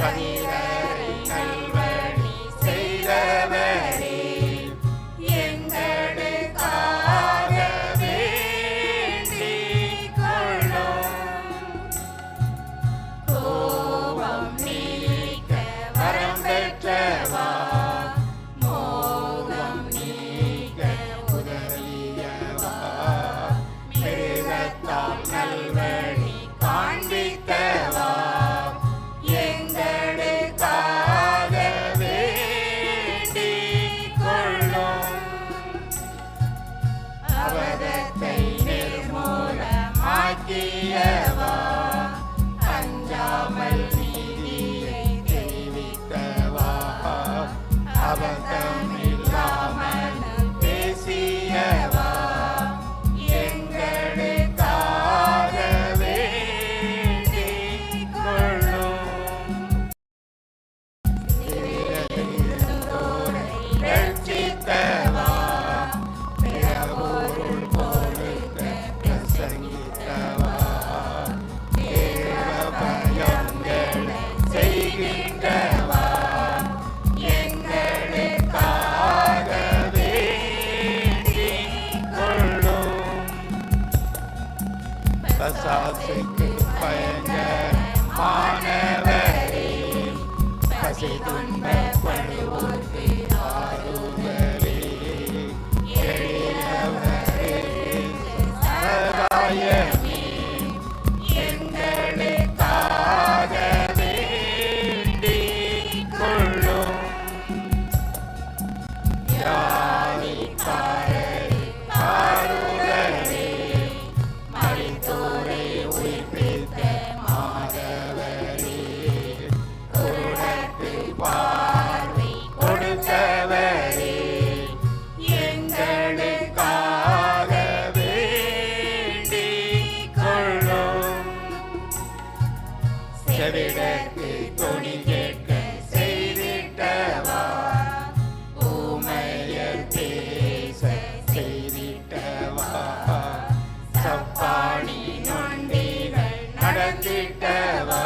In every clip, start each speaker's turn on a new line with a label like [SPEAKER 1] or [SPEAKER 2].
[SPEAKER 1] சரீரரை நல்வழி செய்தவரே, எங்களுக்காக வேண்டிக் கொள்ளும். கோபம் நீக்க வரம் பெற்றவா, மோகம் நீக்க உதவியவா, மிருகத்தால் நல்வழி காண்பித்தவா, எங்களுக்காக வேண்டிக் கொள்ளும். அவதத்தை நிர்மூலமாக்கியவா, அஞ்சாமல் நீதியை தெரிவித்தவா, அபத்தமில்லாமல் பேசியவா, எங்களுக்காக வேண்டிக் கொள்ளும். சிறியதோரை ரட்சித்தவா, பிறபொருள் கொடுக்க பிரசங்கித்தவா, தேவ பயங்களை செய்கின்றவா, எங்களுக்காக வேண்டிக் கொள்ளும். பசாசைக்கு பயங்கரமானவரே, பசி துன்பப்படுவோர்க்கு ஆறுதலே, எளியவரே சகாயமே, எங்களுக்காக வேண்டிக் கொள்ளும். வியாதிக்காரரே ஆறுதலே, மரித்தோரை உயிர்ப்பித்த மாதவரே, குருடர்க்கு பார்வை கொடுத்தவரே, எங்களுக்காக வேண்டிக் கொள்ளும். செவிடர்க்கு தொனி கேட்க செய்திட்டவா, ஊமையர் பேச செய்திட்டவா, சப்பாணி நொண்டிகள் நடத்திட்டவா,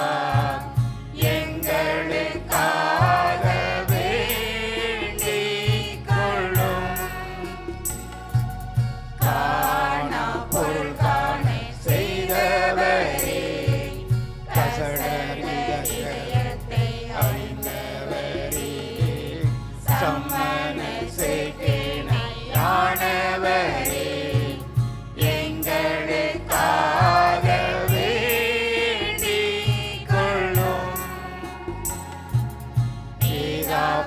[SPEAKER 1] எங்களுக்காக வேண்டிக் கொள்ளும். காணா பொருள் காண செய்தவரே, கசடர் இதயத்தை அறிந்தவரே, சம்மன சேக்கினையானவரே, எங்களுக்காக வேண்டிக் கொள்ளும்.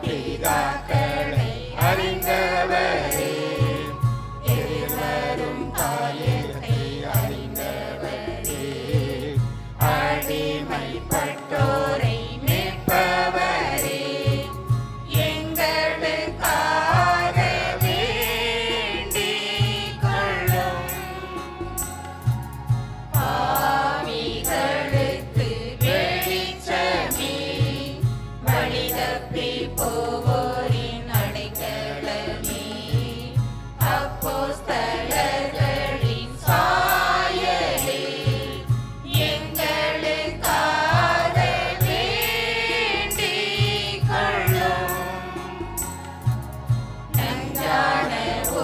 [SPEAKER 1] பிதாக்களை அறிந்தவரே, எதிர்வரும் காரியத்தை அறிந்தவரே, அடிமைப்பட்டோரை மீட்பவரே, எங்களுக்காக வேண்டிக் கொள்ளும். பாவிகளுக்கு வெளிச்சமே, வழிதப்பி போவோரின் அடைக்கலமே, அப்போஸ்தலர்களின் சாயலே, எங்களுக்காக வேண்டிக் கொள்ளும். நஞ்சான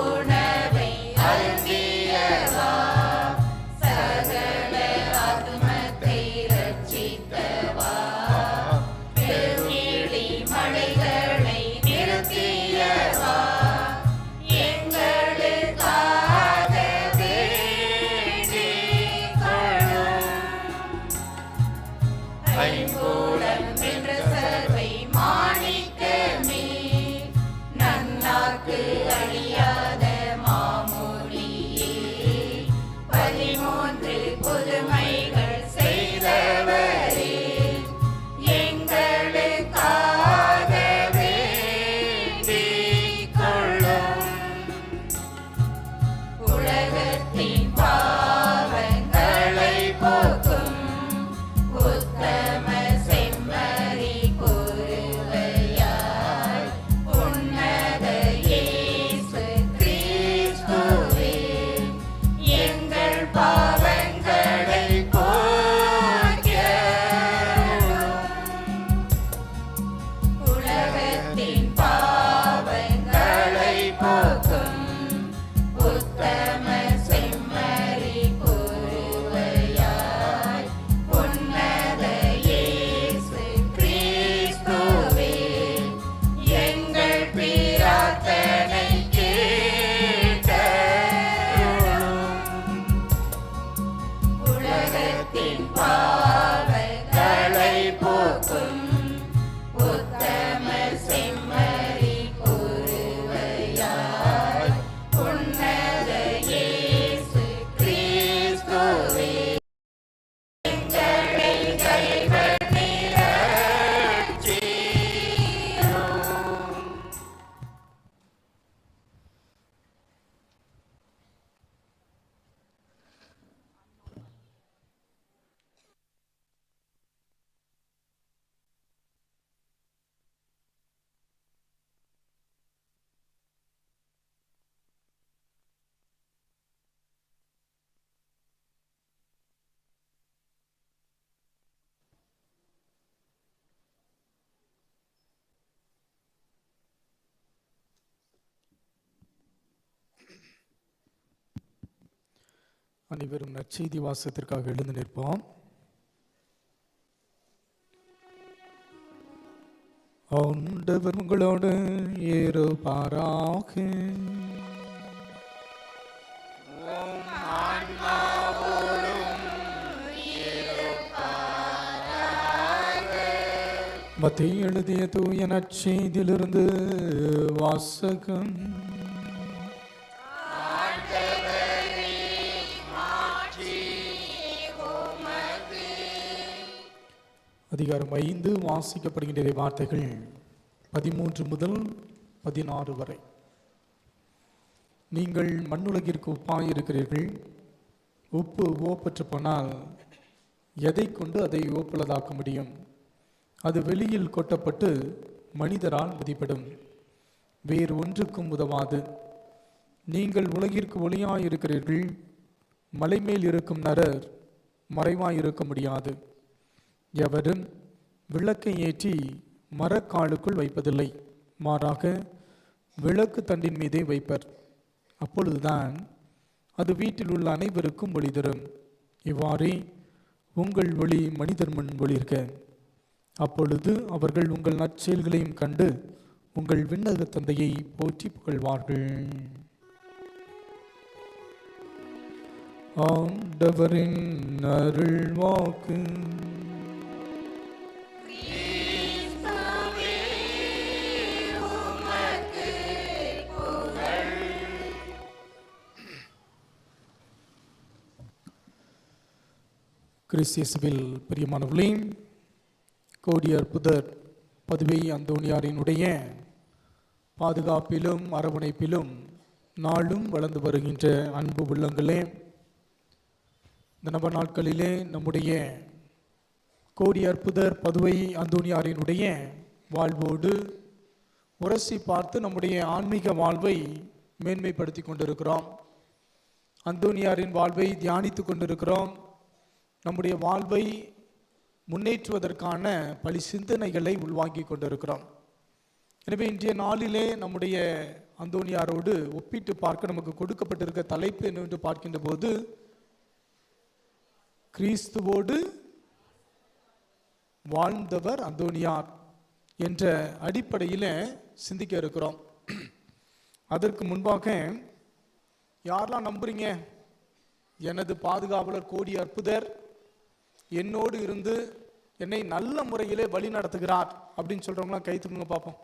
[SPEAKER 1] உணவை அருந்தியவா, சகல ஆத்துமத்தை ரட்சித்தவா, பெருநீழி மலைகளை நிறுத்தியவா, எங்களுக்காக வேண்டிக் கொள்ளும். ஐம்பூலம் என்ற சர்வை மாணிக்கமே, நன்னாக்கு அழியாத மாமூலியே, 13 புதுமைகள் செய்தவரே, எங்களுக்காக வேண்டிக் கொள்ளும். உலகத்தின் பாவங்களை போக்கும் உத்தம செம்மறியாட்டே,
[SPEAKER 2] அனைவரும் நற்செய்தி வாசகத்திற்காக எழுந்து நிற்போம். ஆண்டவர் உங்களோடு இருப்பாராக. மத்தேயு எழுதிய தூய நற்செய்தியிலிருந்து வாசகம். அதிகாரம் 5 வாசிக்கப்படுகின்ற வார்த்தைகள் 13 முதல் 16 வரை. நீங்கள் மண்ணுலகிற்கு உப்பாய் இருக்கிறீர்கள். உப்பு ஓப்பற்று போனால் எதை கொண்டு அதை ஓப்புள்ளதாக்க முடியும்? அது வெளியில் கொட்டப்பட்டு மனிதரால் மிதிப்படும், வேறு ஒன்றுக்கும் உதவாது. நீங்கள் உலகிற்கு ஒளியாய் இருக்கிறீர்கள். மலை மேல் இருக்கும் நரர் மறைவாய் இருக்க முடியாது. எவரும் விளக்கை ஏற்றி மரக்காலுக்குள் வைப்பதில்லை, மாறாக விளக்கு தண்டின் மீதே வைப்பர். அப்பொழுதுதான் அது வீட்டில் உள்ள அனைவருக்கும் ஒளி தரும். இவ்வாறே உங்கள் ஒளி மனிதர் முன் ஒளிர்க. அப்பொழுது அவர்கள் உங்கள் நற்செயல்களையும் கண்டு உங்கள் விண்ணக தந்தையை போற்றி புகழ்வார்கள். ஆண்டவரின் அருள் வாக்கு. கிறிஸ்தியசுவில் பிரியமானவர்களே, கோடியார் புதர் பதுவை அந்தோணியாரினுடைய பாதுகாப்பிலும் அரவணைப்பிலும் நாளும் வளர்ந்து வருகின்ற அன்பு உள்ளங்களே, இந்த நவ நாட்களிலே நம்முடைய கோடியார் புதர் பதுவை அந்தோணியாரினுடைய வாழ்வோடு உரசி பார்த்து நம்முடைய ஆன்மீக வாழ்வை மேன்மைப்படுத்தி கொண்டிருக்கிறோம். அந்தோணியாரின் வாழ்வை தியானித்து கொண்டிருக்கிறோம். நம்முடைய வாழ்வை முன்னேற்றுவதற்கான பல சிந்தனைகளை உள்வாங்கி கொண்டிருக்கிறோம். எனவே இன்றைய நாளிலே நம்முடைய அந்தோணியாரோடு ஒப்பிட்டு பார்க்க நமக்கு கொடுக்கப்பட்டிருக்க தலைப்பு என்னவென்று பார்க்கின்ற போது, கிறிஸ்துவோடு வாழ்ந்தவர் அந்தோணியார் என்ற அடிப்படையில் சிந்திக்க இருக்கிறோம். அதற்கு முன்பாக, யாரெல்லாம் நம்புறீங்க எனது பாதுகாவலர் கோடியார் புதர் என்னோடு இருந்து என்னை நல்ல முறையிலே வழி நடத்துகிறார் அப்படின்னு சொல்றவங்களாம் கை தூக்குங்க பார்ப்போம்.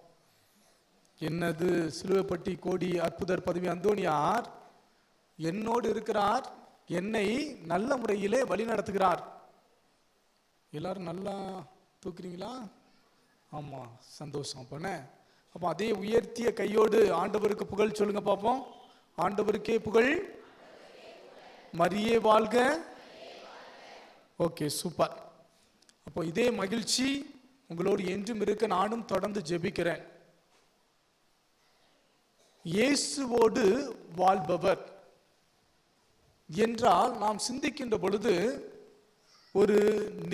[SPEAKER 2] என்னது சிலுவைப்பட்டி கோடி அற்புதர் பதவி அந்தோணியார் என்னோடு இருக்கிறார், என்னை நல்ல முறையிலே வழி நடத்துகிறார். எல்லாரும் நல்லா தூக்குறீங்களா? ஆமா, சந்தோஷம். அப்போ அதே உயர்த்திய கையோடு ஆண்டவருக்கு புகழ் சொல்லுங்க பார்ப்போம். ஆண்டவருக்கே புகழ், மரியே வாழ்க. Okay, super. அப்போ இதே மகிழ்ச்சி உங்களோடு என்றும் இருக்க நானும் தொடர்ந்து ஜெபிக்கிறேன். இயேசுவோடு வாழ்பவர் என்றால் நாம் சிந்திக்கின்ற பொழுது ஒரு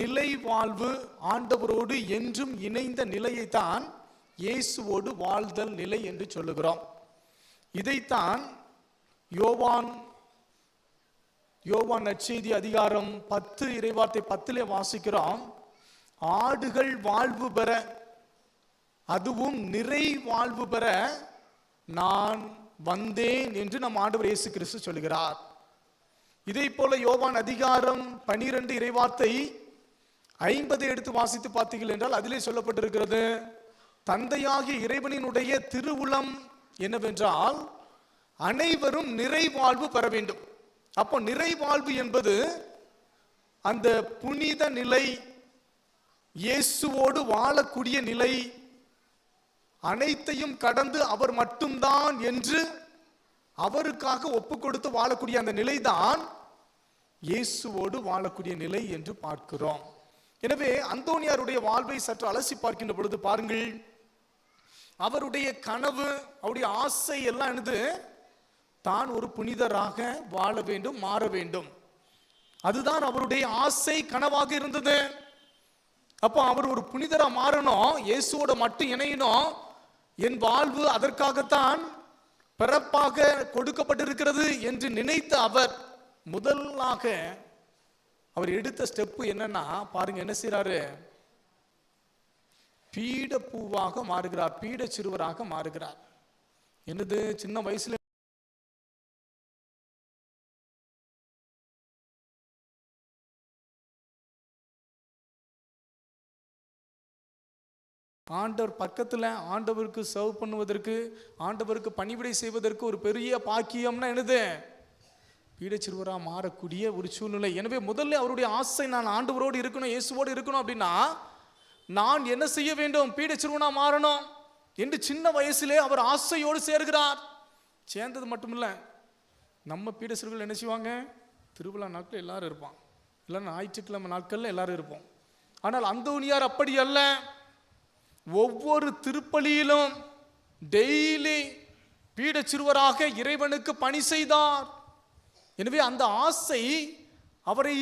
[SPEAKER 2] நிலை வாழ்வு, ஆண்டவரோடு என்றும் இணைந்த நிலையைத்தான் இயேசுவோடு வாழ்தல் நிலை என்று சொல்லுகிறோம். இதைத்தான் யோவான் நற்செய்தி அதிகாரம் 10 இறைவார்த்தை 10 வாசிக்கிறோம். ஆடுகள் வாழ்வு பெற, அதுவும் நிறை வாழ்வு பெற நான் வந்தேன் என்று நம் ஆண்டவர் இயேசு கிறிஸ்து சொல்கிறார். இதை போல யோவான் அதிகாரம் 12 இறைவார்த்தை 50 எடுத்து வாசித்து பார்த்தீர்கள் என்றால் அதிலே சொல்லப்பட்டிருக்கிறது, தந்தையாகிய இறைவனினுடைய திருவுளம் என்னவென்றால் அனைவரும் நிறைவாழ்வு பெற வேண்டும். அப்போ நிறைவாழ்வு என்பது அந்த புனித நிலை, இயேசுவோடு வாழக்கூடிய நிலை, அனைத்தையும் கடந்து அவர் மட்டும்தான் என்று அவருக்காக ஒப்பு கொடுத்து வாழக்கூடிய அந்த நிலைதான் இயேசுவோடு வாழக்கூடிய நிலை என்று பார்க்கிறோம். எனவே அந்தோணியாருடைய வாழ்வை சற்று அலசி பார்க்கின்ற பொழுது பாருங்கள், அவருடைய கனவு, அவருடைய ஆசை எல்லாம் என்னது? தான் ஒரு புனிதராக வாழ வேண்டும், மாற வேண்டும். அதுதான் அவருடைய ஆசை, கனவாக இருந்தது. அப்போ அவர் ஒரு புனிதரா மாறணும், இயேசுவோட மட்டும் இணையணும். என் வாழ்வு அதற்காகத்தான் பிறப்பாக கொடுக்கப்பட்டிருக்கிறது என்று நினைத்த அவர் முதலாக அவர் எடுத்த ஸ்டெப் என்னன்னா பாருங்க, என்ன செய்யறாரு? பீட பூவாக மாறுகிறார், பீட சிறுவராக மாறுகிறார். என்னது, சின்ன வயசுல ஆண்டவர் பக்கத்துல ஆண்டவருக்கு சர்வ் பண்ணுவதற்கு, ஆண்டவருக்கு பணிவிடை செய்வதற்கு ஒரு பெரிய பாக்கியம்னா என்னது? பீடச்சிறுவராக மாறக்கூடிய ஒரு சூழ்நிலை. எனவே முதல்ல அவருடைய ஆசை, நான் ஆண்டவரோடு இருக்கணும், இயேசுவோடு இருக்கணும் அப்படின்னா நான் என்ன செய்ய வேண்டும்? பீடச்சிறுவனா மாறணும் என்று சின்ன வயசிலே அவர் ஆசையோடு சேர்கிறார். சேர்ந்தது மட்டும் இல்லை, நம்ம பீடச்சிறுவர்கள் என்ன செய்வாங்க? திருவிழா நாட்கள் எல்லாரும் இருப்பான், இல்லை ஞாயிற்றுக்கிழமை நாட்கள்ல எல்லாரும் இருப்போம். ஆனால் அந்தோனியார் அப்படி அல்ல. ஒவ்வொரு திருப்பலியிலும் டெய்லி பீடச்சிறுவராக இறைவனுக்கு பணி செய்தார். எனவே அந்த ஆசை அவரை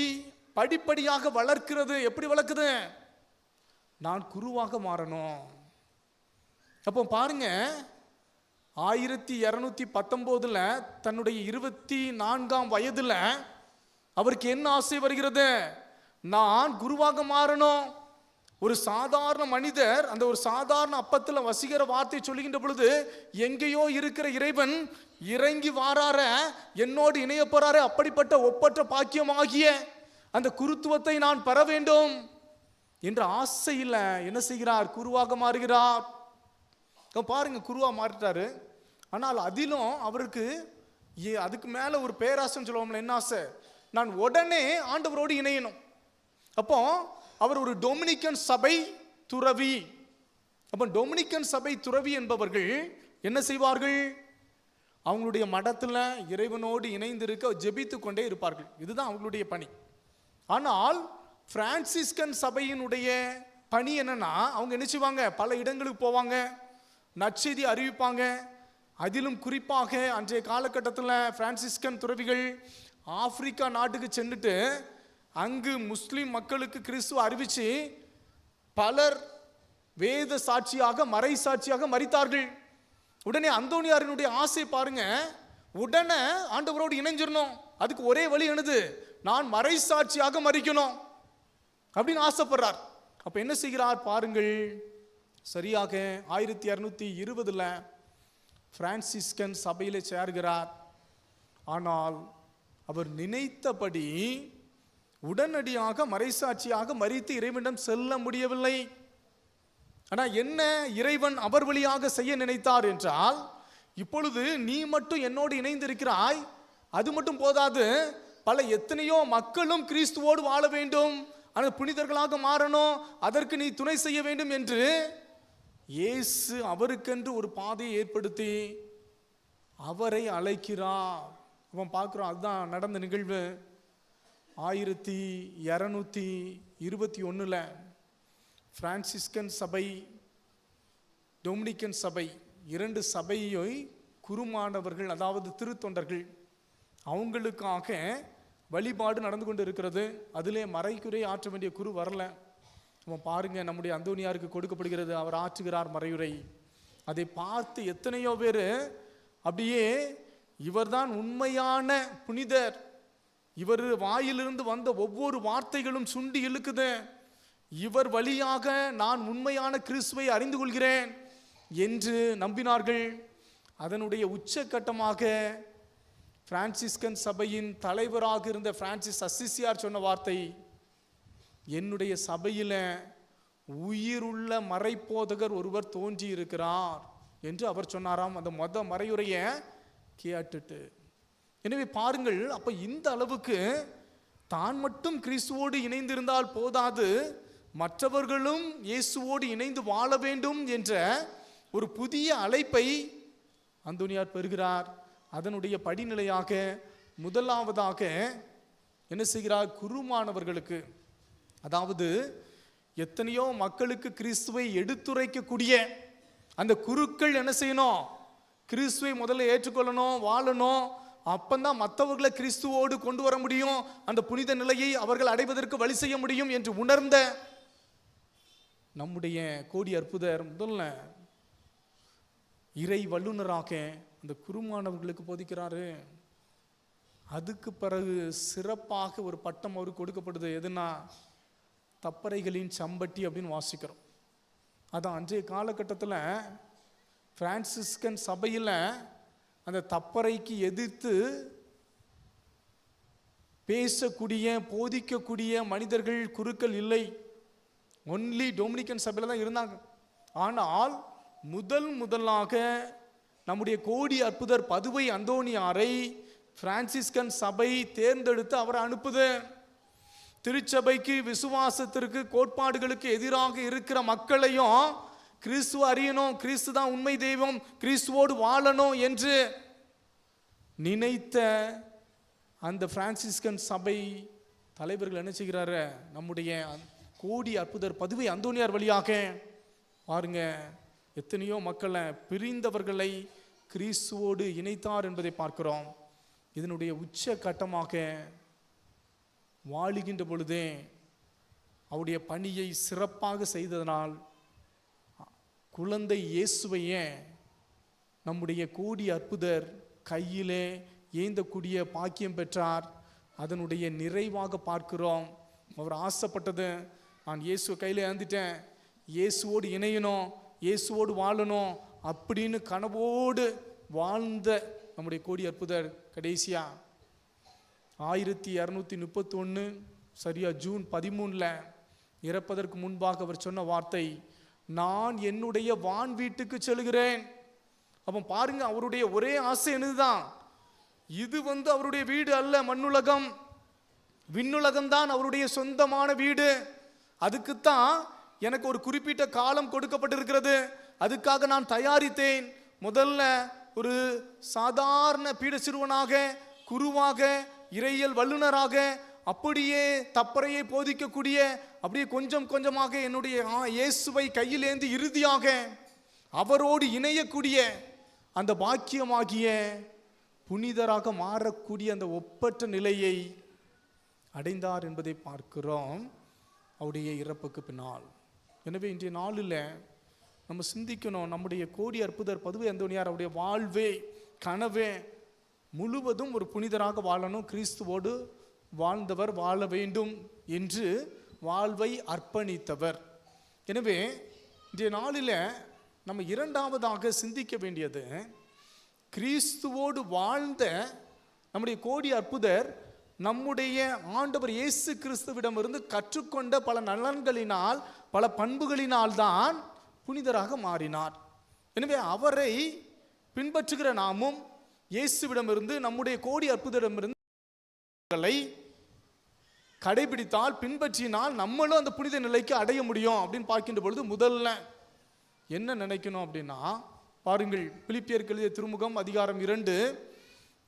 [SPEAKER 2] படிப்படியாக வளர்க்கிறது. எப்படி வளர்க்குது? நான் குருவாக மாறணும். அப்போ பாருங்க, 1219 தன்னுடைய 24ஆம் வயதுல அவருக்கு என்ன ஆசை வருகிறது? நான் குருவாக மாறணும். ஒரு சாதாரண மனிதர் அந்த ஒரு சாதாரண அப்பத்துல வசீகர வார்த்தை சொல்லுகின்ற பொழுது எங்கேயோ இருக்கிற இறைவன் இறங்கி வாரார, என்னோடு இணைய போறாரு. அப்படிப்பட்ட ஒப்பற்ற பாக்கியமாகிய அந்த குருத்துவத்தை நான் பெற வேண்டும் என்ற ஆசையில் என்ன செய்கிறார்? குருவாக மாறுகிறார். பாருங்க, குருவா மாறிட்டாரு. ஆனால் அதிலும் அவருக்கு அதுக்கு மேல ஒரு பேராசைன்னு சொல்லுவோம்ல, என்ன ஆசை? நான் உடனே ஆண்டவரோடு இணையணும். அப்போ அவர் ஒரு டொமினிக்கன் சபை துறவி. அப்போ டொமினிக்கன் சபை துறவி என்பவர்கள் என்ன செய்வார்கள்? அவங்களுடைய மடத்தில் இறைவனோடு இணைந்திருக்க ஜெபித்து கொண்டே இருப்பார்கள். இதுதான் அவங்களுடைய பணி. ஆனால் பிரான்சிஸ்கன் சபையினுடைய பணி என்னன்னா, அவங்க என்ன செய்வாங்க? பல இடங்களுக்கு போவாங்க, நற்செய்தி அறிவிப்பாங்க. அதிலும் குறிப்பாக அன்றைய காலகட்டத்தில் பிரான்சிஸ்கன் துறவிகள் ஆப்பிரிக்கா நாட்டுக்கு சென்றுட்டு அங்கு முஸ்லிம் மக்களுக்கு கிறிஸ்துவ அறிவிச்சு பலர் வேத சாட்சியாக, மறை சாட்சியாக மரித்தார்கள். உடனே அந்தோனியாரினுடைய ஆசை பாருங்க, உடனே ஆண்டவரோடு இணைஞ்சிடணும். அதுக்கு ஒரே வழி என்னது? நான் மறை சாட்சியாக மரிக்கணும் அப்படின்னு ஆசைப்படுறார். அப்ப என்ன செய்கிறார் பாருங்கள், சரியாக 1220 பிரான்சிஸ்கன் சபையிலே சேர்கிறார். ஆனால் அவர் நினைத்தபடி உடனடியாக மறைசாட்சியாக மரித்து இறைவனிடம் செல்ல முடியவில்லை. ஆனால் என்ன இறைவன் அவர் வழியாக செய்ய நினைத்தார் என்றால், இப்பொழுது நீ மட்டும் என்னோடு இணைந்திருக்கிறாய், அது மட்டும் போதாது, பல எத்தனையோ மக்களும் கிறிஸ்துவோடு வாழ வேண்டும், அந்த புனிதர்களாக மாறணும், அதற்கு நீ துணை செய்ய வேண்டும் என்று இயேசு அவருக்கென்று ஒரு பாதையை ஏற்படுத்தி அவரை அழைக்கிறார். அவன் பார்க்கிறோம், அதுதான் நடந்த நிகழ்வு. 1221 பிரான்சிஸ்கன் சபை, டொமினிக்கன் சபை, 2 சபையை குருமானவர்கள், அதாவது திருத்தொண்டர்கள், அவங்களுக்காக வழிபாடு நடந்து கொண்டு இருக்கிறது. அதிலே மறைக்குறை ஆற்ற வேண்டிய குரு வரல. நம்ம பாருங்க, நம்முடைய அந்தோனியாருக்கு கொடுக்கப்படுகிறது, அவர் ஆற்றுகிறார் மறையுரை. அதை பார்த்து எத்தனையோ பேர் அப்படியே இவர்தான் உண்மையான புனிதர், இவர் வாயிலிருந்து வந்த ஒவ்வொரு வார்த்தைகளும் சுண்டி இழுக்குது, இவர் வழியாக நான் உண்மையான கிறிஸ்துவை அறிந்து கொள்கிறேன் என்று நம்பினார்கள். அதனுடைய உச்சக்கட்டமாக பிரான்சிஸ்கன் சபையின் தலைவராக இருந்த பிரான்சிஸ் அசிசியார் சொன்ன வார்த்தை, என்னுடைய சபையில உயிருள்ள மறைப்போதகர் ஒருவர் தோன்றி இருக்கிறார் என்று அவர் சொன்னாராம், அந்த மறையுரையை கேட்டுட்டு. எனவே பாருங்கள், அப்ப இந்த அளவுக்கு தான் மட்டும் கிறிஸ்துவோடு இணைந்திருந்தால் போதாது, மற்றவர்களும் இயேசுவோடு இணைந்து வாழ வேண்டும் என்ற ஒரு புதிய அழைப்பை அந்தோனியார் பெறுகிறார். அதனுடைய படிநிலையாக முதலாவதாக என்ன செய்கிறார்? குருமானவர்களுக்கு, அதாவது எத்தனையோ மக்களுக்கு கிறிஸ்துவை எடுத்துரைக்கக்கூடிய அந்த குருக்கள் என்ன செய்யணும்? கிறிஸ்துவை முதல்ல ஏற்றுக்கொள்ளணும், வாழணும். அப்பந்தான் மற்றவர்களை கிறிஸ்துவோடு கொண்டு வர முடியும், அந்த புனித நிலையை அவர்கள் அடைவதற்கு வழி செய்ய முடியும் என்று உணர்ந்த நம்முடைய கோடி அற்புதர் முதல்ல இறை வல்லுநராக அந்த குருமானவர்களுக்கு போதிக்கிறாரு. அதுக்கு பிறகு சிறப்பாக ஒரு பட்டம் அவருக்கு கொடுக்கப்படுது. எதுனா தப்பறைகளின் சம்பட்டி அப்படின்னு வாசிக்கிறோம். அதான் அன்றைய காலகட்டத்தில் பிரான்சிஸ்கன் சபையில் அந்த தப்பறைக்கு எதிர்த்து பேசக்கூடிய போதிக்கக்கூடிய மனிதர்கள் குருக்கள் இல்லை. ஒன்லி டொமினிக்கன் சபையில் தான் இருந்தாங்க. ஆனால் முதலாக நம்முடைய கோடி அற்புதர் பதுவை அந்தோனியாரை பிரான்சிஸ்கன் சபை தேர்ந்தெடுத்து அவரை அனுப்புது. திருச்சபைக்கு, விசுவாசத்திற்கு, கோட்பாடுகளுக்கு எதிராக இருக்கிற மக்களையும் கிறிஸ்துவ அறியணும், கிறிஸ்து தான் உண்மை தெய்வம், கிறிஸ்துவோடு வாழணும் என்று நினைத்த அந்த பிரான்சிஸ்கன் சபை தலைவர்கள் என்ன செய்கிறாரு, நம்முடைய கோடி அற்புதர் பதுவை அந்தோனியார் வழியாக பாருங்க எத்தனையோ மக்களை, பிரிந்தவர்களை கிறிஸ்துவோடு இணைத்தார் என்பதை பார்க்கிறோம். இதனுடைய உச்ச கட்டமாக வாழுகின்ற பொழுதே அவருடைய பணியை சிறப்பாக செய்ததனால் குழந்தை இயேசுவையே நம்முடைய கோடி அற்புதர் கையிலே ஏந்தக்கூடிய பாக்கியம் பெற்றார். அதனுடைய நிறைவாக பார்க்கிறோம். அவர் ஆசைப்பட்டது, நான் இயேசுவை கையில் ஏந்திட்டேன், இயேசுவோடு இணையணும், இயேசுவோடு வாழணும் அப்படின்னு கனவோடு வாழ்ந்த நம்முடைய கோடி அற்புதர் கடைசியா 1231 சரியா ஜூன் 13 இறப்பதற்கு முன்பாக அவர் சொன்ன வார்த்தை, நான் என்னுடைய வான் வீட்டுக்கு செல்கிறேன். அப்போ பாருங்க, அவருடைய ஒரே ஆசை என்னதுதான், இது அவருடைய வீடு அல்ல, மண்ணுலகம், விண்ணுலகம் தான் அவருடைய சொந்தமான வீடு. அதுக்குத்தான் எனக்கு ஒரு குறிப்பிட்ட காலம் கொடுக்கப்பட்டிருக்கிறது, அதுக்காக நான் தயாரித்தேன். முதல்ல ஒரு சாதாரண பீட சிறுவனாக, குருவாக, இறையியல் வல்லுநராக, அப்படியே தப்பறையை போதிக்கக்கூடிய, அப்படியே கொஞ்சம் கொஞ்சமாக என்னுடைய இயேசுவை கையில் ஏந்தி இறுதியாக அவரோடு இணையக்கூடிய அந்த பாக்கியமாகிய புனிதராக மாறக்கூடிய அந்த ஒப்பற்ற நிலையை அடைந்தார் என்பதை பார்க்கிறோம் அவருடைய இறப்புக்கு பின்னால். எனவே இன்றைய நாளில் நம்ம சிந்திக்கணும், நம்முடைய கோடி அற்புதர் பதுவை அந்தோனியார் அவருடைய வாழ்வே கனவே முழுவதும் ஒரு புனிதராக வாழணும், கிறிஸ்துவோடு வாழ்ந்தவர், வாழ வேண்டும் என்று வாழ்வை அர்ப்பணித்தவர். எனவே இன்றைய நாளில் நம்ம இரண்டாவதாக சிந்திக்க வேண்டியது, கிறிஸ்துவோடு வாழ்ந்த நம்முடைய கோடி அற்புதர் நம்முடைய ஆண்டவர் இயேசு கிறிஸ்துவிடமிருந்து கற்றுக்கொண்ட பல நலன்களினால், பல பண்புகளினால் தான் புனிதராக மாறினார். எனவே அவரை பின்பற்றுகிற நாமும் இயேசுவிடமிருந்து, நம்முடைய கோடி அற்புதரிடமிருந்து கடைபிடித்தால், பின்பற்றினால் நம்மளும் அந்த புனித நிலைக்கு அடைய முடியும் அப்படின்னு பார்க்கின்ற பொழுது முதல்ல என்ன நினைக்கணும் அப்படின்னா, பாருங்கள், பிலிப்பியருக்கு எழுதிய திருமுகம் அதிகாரம் 2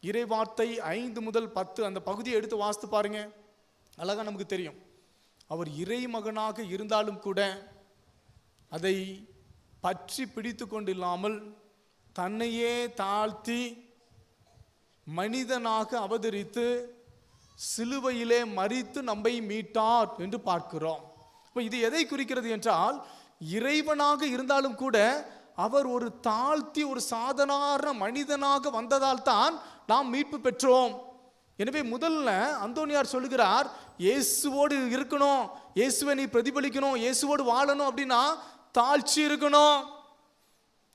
[SPEAKER 2] இறைவார்த்தை 5 முதல் 10 அந்த பகுதியை எடுத்து வாசித்து பாருங்க. அழகா நமக்கு தெரியும், அவர் இறை மகனாக இருந்தாலும் கூட அதை பற்றி பிடித்து கொண்டு இல்லாமல் தன்னையே தாழ்த்தி மனிதனாக அவதரித்து சிலுவையிலே மரித்து நம்மை மீட்டார் என்று பார்க்கிறோம். இப்போ இது எதை குறிக்கிறது என்றால், இறைவனாக இருந்தாலும் கூட அவர் ஒரு தாழ்த்தி ஒரு சாதாரண மனிதனாக வந்ததால் தான் நாம் மீட்பு பெற்றோம். எனவே முதல்ல அந்தோனியார் சொல்லுகிறார், இயேசுவோடு இருக்கணும், இயேசுவை நீ பிரதிபலிக்கணும், இயேசுவோடு வாழணும் அப்படின்னா தாழ்ச்சி இருக்கணும்.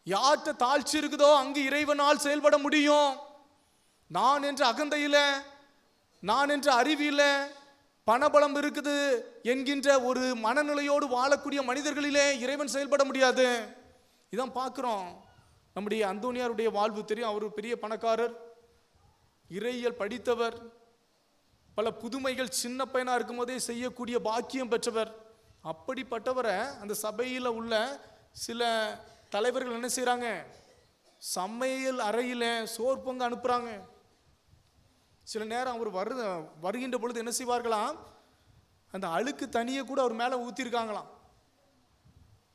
[SPEAKER 2] யார்கிட்ட தாழ்ச்சி இருக்குதோ அங்கு இறைவனால் செயல்பட முடியும். நான் என்ற அகந்தையில, நான் என்ற அறிவியல, பணபலம் இருக்குது என்கின்ற ஒரு மனநிலையோடு வாழக்கூடிய மனிதர்களிலே இறைவன் செயல்பட முடியாது. இதான் பார்க்கிறோம். நம்முடைய அந்தோனியாருடைய வாழ்வு தெரியும். அவர் பெரிய பணக்காரர், இறையியல் படித்தவர், பல புதுமைகள் சின்ன பையனா இருக்கும் போதே செய்யக்கூடிய பாக்கியம் பெற்றவர். அப்படிப்பட்டவரை அந்த சபையில் உள்ள சில தலைவர்கள் என்ன செய்யறாங்க, சமையல் அறையில் சோறு பொங்க அனுப்புறாங்க. சில நேரம் அவர் வருகின்ற பொழுது என்ன செய்வார்களாம், அந்த அழுக்கு தண்ணியை கூட அவர் மேலே ஊற்றிருக்காங்களாம்.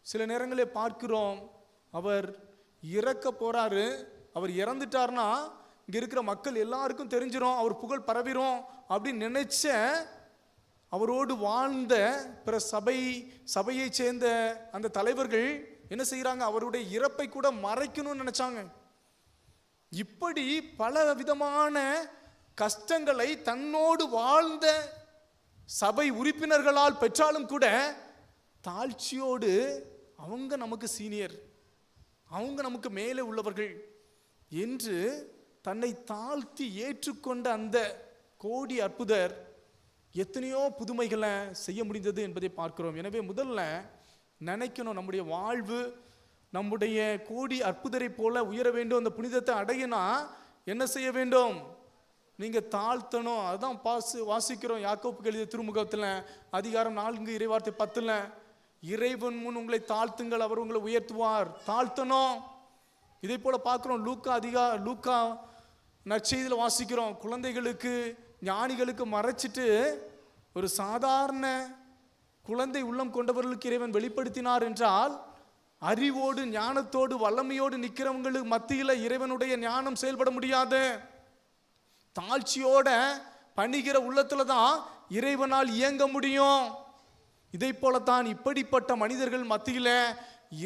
[SPEAKER 2] சில நேரங்களே பார்க்கிறோம், அவர் இறக்க போறாரு, அவர் இறந்துட்டார்னா இங்க இருக்கிற மக்கள் எல்லாருக்கும் தெரிஞ்சிடும், அவர் புகழ் பரவிரும் அப்படின்னு நினைச்ச அவரோடு வாழ்ந்த பிற சபையை சேர்ந்த அந்த தலைவர்கள் என்ன செய்யறாங்க, அவருடைய இறப்பை கூட மறைக்கணும்னு நினைச்சாங்க. இப்படி பல விதமான கஷ்டங்களை தன்னோடு வாழ்ந்த சபை உறுப்பினர்களால் பெற்றாலும் கூட தாழ்ச்சியோடு அவங்க நமக்கு சீனியர், அவங்க நமக்கு மேலே உள்ளவர்கள் என்று தன்னை தாழ்த்தி ஏற்றுக்கொண்ட அந்த கோடி அற்புதர் எத்தனையோ புதுமைகளை செய்ய முடிந்தது என்பதை பார்க்கிறோம். எனவே முதல்ல நினைக்கணும், நம்முடைய வாழ்வு நம்முடைய கோடி அற்புதரை போல உயர வேண்டும். அந்த புனிதத்தை அடையினா என்ன செய்ய வேண்டும்? நீங்க தாழ்த்தணும். அதுதான் வாசிக்கிறோம் யாக்கோபுக்கு எழுதிய திருமுகத்தில் அதிகாரம் 4 இறைவார்த்தை 10ல், இறைவன் முன் உங்களை தாழ்த்துங்கள், அவர் உங்களை உயர்த்துவார். தாழ்த்தணும். இதே போல பார்க்கிறோம் லூக்கா நற்செய்தியில் வாசிக்கிறோம், குழந்தைகளுக்கு ஞானிகளுக்கு மறைச்சிட்டு ஒரு சாதாரண குழந்தை உள்ளம் கொண்டவர்களுக்கு இறைவன் வெளிப்படுத்தினார் என்றால், அறிவோடு ஞானத்தோடு வல்லமையோடு நிற்கிறவங்களுக்கு மத்தியில் இறைவனுடைய ஞானம் செயல்பட முடியாது. தாழ்ச்சியோட பணிகிற உள்ளத்துல தான் இறைவனால் இயங்க முடியும். இதை போலத்தான் இப்படிப்பட்ட மனிதர்கள் மத்தியில்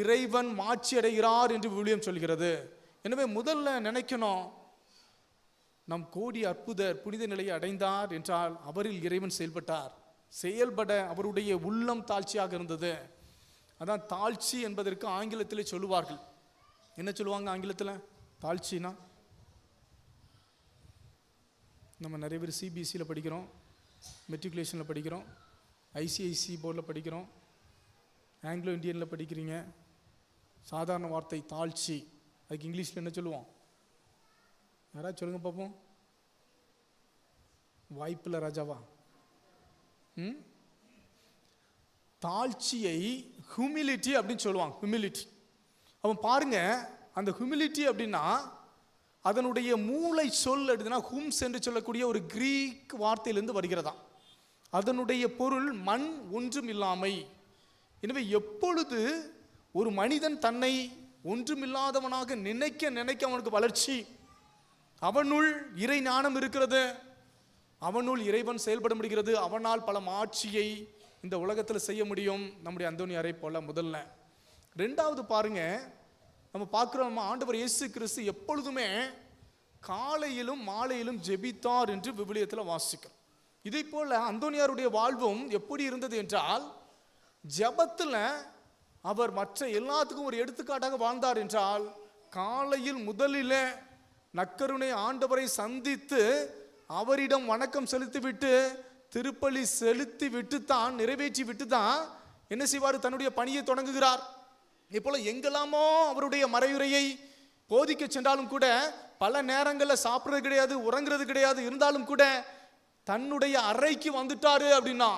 [SPEAKER 2] இறைவன் மாட்சி அடைகிறார் என்று விவிலியம் சொல்கிறது. எனவே முதல்ல நினைக்கணும், நம் கோடி அற்புதர் புனித நிலையை அடைந்தார் என்றால் அவரில் இறைவன் செயல்பட அவருடைய உள்ளம் தாழ்ச்சியாக இருந்தது. அதான் தாழ்ச்சி என்பதற்கு ஆங்கிலத்தில் சொல்லுவார்கள். என்ன சொல்லுவாங்க ஆங்கிலத்தில் தாழ்ச்சினா? நம்ம நிறைய பேர் சிபிஎஸ்சியில் படிக்கிறோம், மெட்ரிகுலேஷனில் படிக்கிறோம், ஐசிஐசி போர்டில் படிக்கிறோம், ஆங்கிலோ இந்தியனில் படிக்கிறீங்க. சாதாரண வார்த்தை தாழ்ச்சி, அதுக்கு இங்கிலீஷில் என்ன சொல்லுவோம்? யாராவது சொல்லுங்க பார்ப்போம். வாய்ப்பில் ராஜாவா? தாழ்ச்சியை ஹியூமிலிட்டி அப்படின்னு சொல்லுவாங்க. ஹியூமிலிட்டி. அவன் பாருங்க, அந்த ஹியூமிலிட்டி அப்படின்னா அதனுடைய மூளை சொல் எடுத்துனா ஹும்ஸ் என்று சொல்லக்கூடிய ஒரு கிரீக் வார்த்தையிலிருந்து வருகிறதா. அதனுடைய பொருள் மண் ஒன்றும் இல்லாமை. எனவே எப்பொழுது ஒரு மனிதன் தன்னை ஒன்றுமில்லாதவனாக நினைக்க அவனுக்கு வளர்ச்சி, அவனுள் இறை ஞானம் இருக்கிறது, அவனுள் இறைவன் செயல்பட முடிகிறது, அவனால் பல மாட்சியை இந்த உலகத்தில் செய்ய முடியும். நம்முடைய அந்தோனியாரை போல முதல்ல. ரெண்டாவது பாருங்க, நம்ம பார்க்கிறோம், ஆண்டவர் இயேசு கிறிஸ்து எப்பொழுதுமே காலையிலும் மாலையிலும் ஜெபித்தார் என்று விவிலியத்தில் வாசிக்கிறோம். இதே போல அந்தோனியாருடைய வாழ்வும் எப்படி இருந்தது என்றால், ஜெபத்தில் அவர் மற்ற எல்லாத்துக்கும் ஒரு எடுத்துக்காட்டாக வாழ்ந்தார் என்றால், காலையில் முதலில் நற்கருணை ஆண்டவரை சந்தித்து அவரிடம் வணக்கம் செலுத்திவிட்டு திருப்பலி செலுத்தி விட்டு தான் நிறைவேற்றி விட்டு தான் என்ன செய்வார்? தன்னுடைய பணியை தொடங்குகிறார். இப்போல எங்கெல்லாமோ அவருடைய மறையுரையை போதிக்க சென்றாலும் கூட பல நேரங்களில் சாப்பிட்றது கிடையாது, உறங்குறது கிடையாது. இருந்தாலும் கூட தன்னுடைய அறைக்கு வந்துட்டாரு அப்படின்னா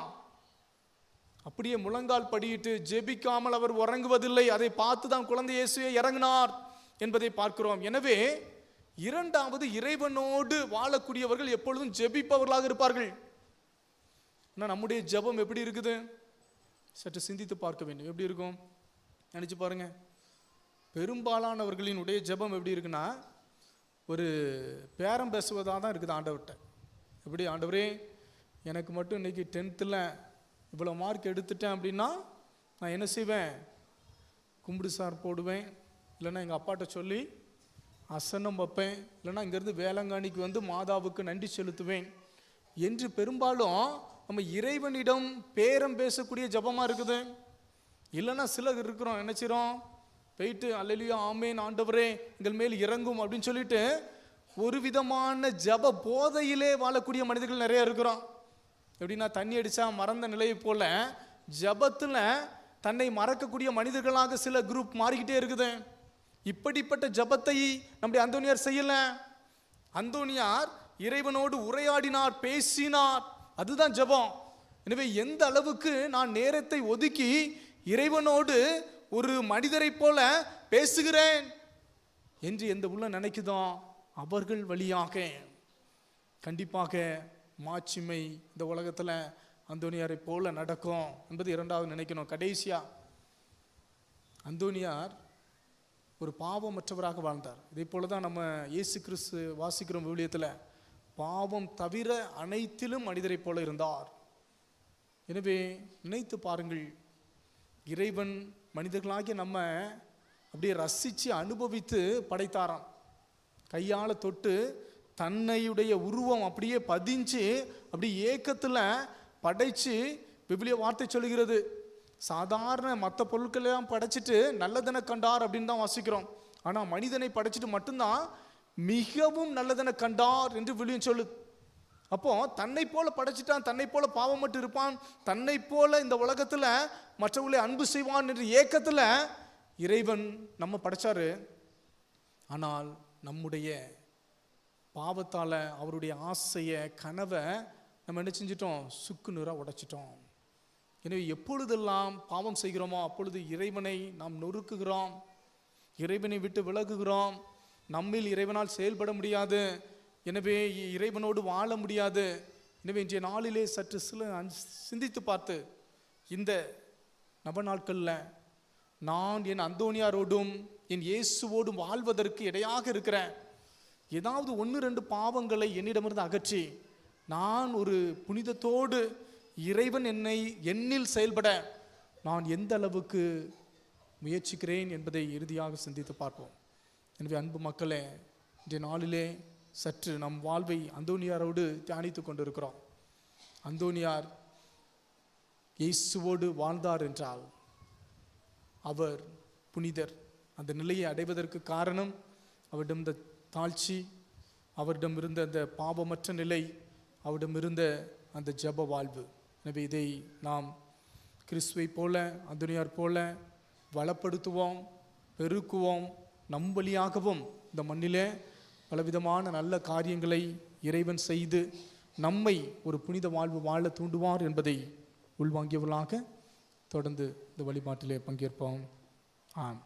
[SPEAKER 2] அப்படியே முழங்கால் படியிட்டு ஜெபிக்காமல் அவர் உறங்குவதில்லை. அதை பார்த்து தான் குழந்தை இயேசுவே இறங்கினார் என்பதை பார்க்கிறோம். எனவே இரண்டாவது, இறைவனோடு வாழக்கூடியவர்கள் எப்பொழுதும் ஜெபிப்பவர்களாக இருப்பார்கள். ஆனால் நம்முடைய ஜெபம் எப்படி இருக்குது? சற்று சிந்தித்து பார்க்க வேண்டும். எப்படி இருக்கும் நினைச்சு பாருங்க. பெரும்பாலானவர்களினுடைய ஜெபம் எப்படி இருக்குன்னா, ஒரு பேரம் பேசுவதாக தான் இருக்குது ஆண்டவர்கிட்ட. எப்படி? ஆண்டவரே, எனக்கு மட்டும் இன்னைக்கு 10th இவ்வளோ மார்க் எடுத்துட்டேன் அப்படின்னா நான் என்ன செய்வேன்? கும்பிடு சார் போடுவேன், இல்லைன்னா எங்கள் அப்பாட்ட சொல்லி அசனம் வைப்பேன், இல்லைன்னா இங்கேருந்து வேளாங்கண்ணிக்கு வந்து மாதாவுக்கு நன்றி செலுத்துவேன் என்று பெரும்பாலும் நம்ம இறைவனிடம் பேரம் பேசக்கூடிய ஜபமாக இருக்குது. இல்லைன்னா சிலர் இருக்கிறோம், என்ன செய்கிறோம்? போயிட்டு அல்லேலூயா ஆமேன் ஆண்டவரே எங்கள் மேல் இறங்கும் அப்படின்னு சொல்லிட்டு ஒரு விதமான ஜப போதையிலே வாழக்கூடிய மனிதர்கள் நிறைய இருக்கிறோம். எப்படின்னா, தண்ணி அடித்தா மறந்த நிலையை போல ஜபத்தில் தன்னை மறக்கக்கூடிய மனிதர்களாக சில குரூப் மாறிக்கிட்டே இருக்குது. இப்படிப்பட்ட ஜபத்தை நம்முடைய அந்தோனியார் செய்யல. அந்தோனியார் இறைவனோடு உரையாடினார், பேசினார். அதுதான் ஜபம். எனவே எந்த அளவுக்கு நான் நேரத்தை ஒதுக்கி இறைவனோடு ஒரு மனிதரை போல பேசுகிறேன் என்று எந்த உள்ள நினைக்குதோ அவர்கள் வழியாக கண்டிப்பாக மாட்சிமை இந்த உலகத்தில் அந்தோனியாரை போல நடக்கும் என்பது இரண்டாவது நினைக்கணும். கடைசியா, அந்தோனியார் ஒரு பாவமற்றவராக வாழ்ந்தார். இதே போல தான் நம்ம இயேசு கிறிஸ்து வாசிக்கிறோம் விவிலியத்தில், பாவம் தவிர அனைத்திலும் மனிதரை போல இருந்தார். எனவே நினைத்து பாருங்கள், இறைவன் மனிதர்களாகிய நம்ம அப்படியே ரசித்து அனுபவித்து படைத்தாராம். கையால் தொட்டு தன்னையுடைய உருவம் அப்படியே பதிஞ்சு அப்படி ஏக்கத்துல படைச்சு விவிலிய வார்த்தை சொல்லுகிறது. சாதாரண மற்ற பொருட்களெல்லாம் படைச்சிட்டு நல்லதென கண்டார் அப்படின்னு தான் வாசிக்கிறோம். ஆனா மனிதனை படைச்சிட்டு மட்டும்தான் மிகவும் நல்லதென கண்டார் என்று விவிலியம் சொல்லுது. அப்போ தன்னை போல படைச்சிட்டான், தன்னை போல பாவம் மட்டும் இருப்பான், தன்னை போல இந்த உலகத்துல மற்றவர்களை அன்பு செய்வான் என்று ஏக்கத்துல இறைவன் நம்ம படைச்சாரு. ஆனால் நம்முடைய பாவத்தால அவருடைய ஆசையை கனவை நம்ம என்ன செஞ்சிட்டோம்? சுக்கு நூறாக உடைச்சிட்டோம். எனவே எப்பொழுதெல்லாம் பாவம் செய்கிறோமோ அப்பொழுது இறைவனை நாம் நொறுக்குகிறோம், இறைவனை விட்டு விலகுகிறோம். நம்மில் இறைவனால் செயல்பட முடியாது, எனவே இறைவனோடு வாழ முடியாது. எனவே இன்றைய நாளிலே சற்று சிந்தித்து பார்த்து இந்த நவ நாட்களில் நான் என் அந்தோனியாரோடும் என் இயேசுவோடும் வாழ்வதற்கு இடையாக இருக்கிறேன். ஏதாவது 1-2 பாவங்களை என்னிடமிருந்து அகற்றி நான் ஒரு புனிதத்தோடு இறைவன் என்னில் செயல்பட நான் எந்த அளவுக்கு முயற்சிக்கிறேன் என்பதை இறுதியாக சிந்தித்து பார்ப்போம். எனவே அன்பு மக்களே, இன்றைய நாளிலே சற்று நம் வாழ்வை அந்தோனியாரோடு தியானித்து கொண்டிருக்கிறோம். அந்தோனியார் இயேசுவோடு வாழ்ந்தார் என்றால் அவர் புனிதர். அந்த நிலையை அடைவதற்கு காரணம் அவரிடம் இந்த தாழ்ச்சி, அவரிடம் இருந்த அந்த பாவமற்ற நிலை, அவரிடம் இருந்த அந்த ஜப வாழ்வு. எனவே இதை நாம் கிறிஸ்துவை போல அந்தோனியார் போல வளப்படுத்துவோம், பெருக்குவோம். நம் வழியாகவும் இந்த மண்ணிலே பலவிதமான நல்ல காரியங்களை இறைவன் செய்து நம்மை ஒரு புனித வாழ்வு வாழ தூண்டுவார் என்பதை உள்வாங்கியவர்களாக தொடர்ந்து இந்த வழிபாட்டிலே பங்கேற்போம். ஆம்.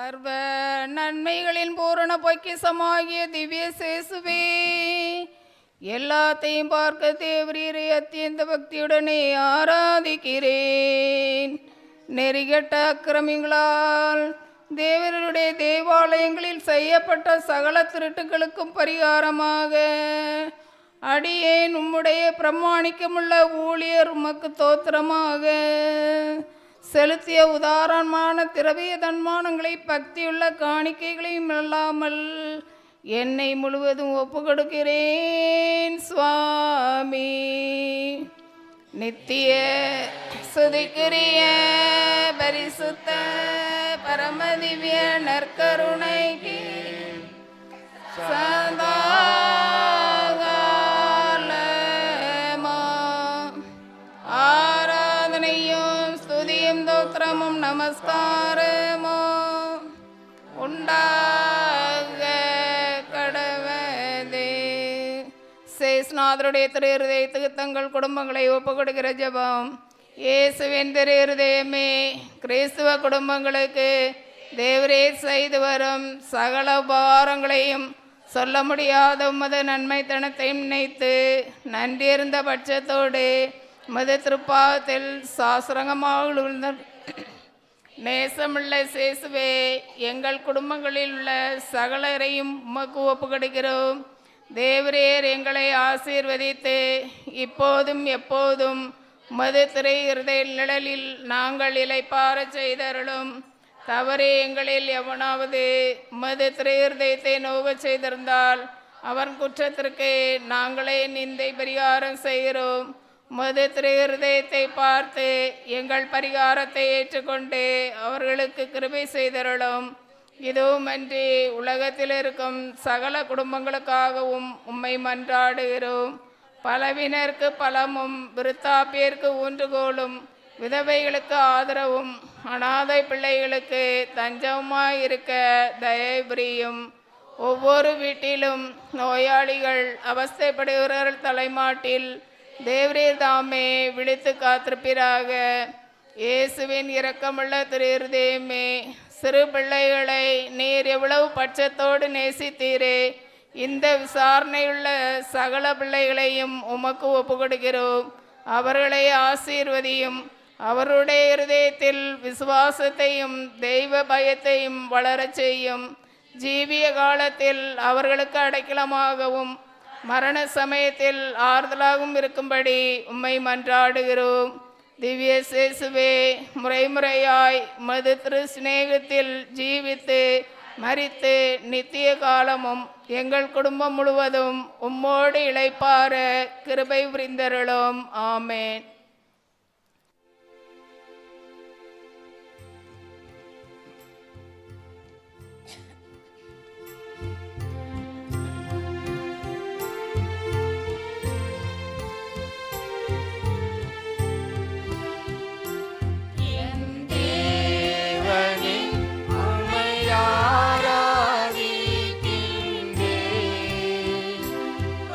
[SPEAKER 3] சர்வ நன்மைகளின் பூரண பொக்கிஷமாகிய திவ்ய சேசுவே, எல்லாத்தையும் பார்க்க தேவரீரை அத்தியந்த பக்தியுடனே ஆராதிக்கிறேன். நெறிகட்ட அக்கிரமிகளால் தேவருடைய தேவாலயங்களில் செய்யப்பட்ட சகல திருட்டுகளுக்கும் பரிகாரமாக அடியேன் உம்முடைய பிரமாணிக்கமுள்ள ஊழியர் உமக்கு தோத்திரமாக செலுத்திய உதாரணமான திரவிய தன்மானங்களை பக்தியுள்ள காணிக்கைகளையும் இல்லாமல் என்னை முழுவதும் ஒப்பு கொடுக்கிறேன் சுவாமி. நித்திய சுதிக்குரிய பரிசுத்த பரமதிவ்ய நற்கருணைக்கு சதா ஆராதனையும் ஸ்துதியும் தோத்திரமும் நமஸ்காரமோ உண்டாக கடவதே. சேசுநாதருடைய திரு இருதயத்துக்கு தங்கள் குடும்பங்களை ஒப்பு கொடுக்கிற ஜெபம். இயேசுவின் திரு இருதயமே, கிறிஸ்துவ குடும்பங்களுக்கு தேவரே செய்து வரும் சகல உபகாரங்களையும் சொல்ல முடியாத உமது நன்மைத்தனத்தையும் நினைத்து நன்றியிருந்த பட்சத்தோடு உமது திருப்பாதத்தில் சாஸ்திரங்கமாக விழுந்த நேசமுள்ள சேசுவே, எங்கள் குடும்பங்களில் உள்ள சகலரையும் உமக்கு ஒப்பு கொடுக்கிறோம். தேவரீர் எங்களை ஆசீர்வதித்து இப்போதும் எப்போதும் உமது திரை இருதய நிழலில் நாங்கள் இளைப்பார செய்தருளும். தவறு எங்களில் எவனாவது உமது திரை இருதயத்தை நோக செய்திருந்தால் அவன் குற்றத்திற்கு நாங்களே நிந்தை பரிகாரம் செய்கிறோம். உமது திரு இருதயத்தை பார்த்து எங்கள் பரிகாரத்தை ஏற்றுக்கொண்டு அவர்களுக்கு கிருபை செய்தருளும். இதுவுமன்றி உலகத்தில் இருக்கும் சகல குடும்பங்களுக்காகவும் உம்மை மன்றாடுகிறோம். பலவினருக்கு பலமும் விருத்தாப்பியருக்கு ஊன்றுகோலும் விதவைகளுக்கு ஆதரவும் அனாதை பிள்ளைகளுக்கு தஞ்சமாய் இருக்க தயபுரியும். ஒவ்வொரு வீட்டிலும் நோயாளிகள் அவஸ்தைப்படுகிறவர்கள் தலைமாட்டில் தேவரீர் தாமே விழித்து காத்திருப்பீராக. இயேசுவின் இரக்கமுள்ள திரு இருதயமே, சிறு பிள்ளைகளை நீர் எவ்வளவு பட்சத்தோடு நேசித்தீரே, இந்த விசாரணையுள்ள சகல பிள்ளைகளையும் உமக்கு ஒப்பு கொடுக்கிறோம். அவர்களை ஆசீர்வதியும். அவருடைய இருதயத்தில் விசுவாசத்தையும் தெய்வ பயத்தையும் வளரச் செய்யும். ஜீவிய காலத்தில் அவர்களுக்கு அடைக்கலமாகவும் மரண சமயத்தில் ஆறுதலாகவும் இருக்கும்படி உம்மை மன்றாடுகிறோம். திவ்ய சேசுவே, முறைமுறையாய் உமது திரு சிநேகத்தில் ஜீவித்து மரித்து நித்திய காலமும் எங்கள் குடும்பம் முழுவதும் உம்மோடு இளைப்பார கிருபை புரிந்தருளும். ஆமேன்.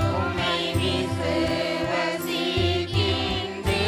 [SPEAKER 1] உம்மை விசுவசிக்கின்றேன்.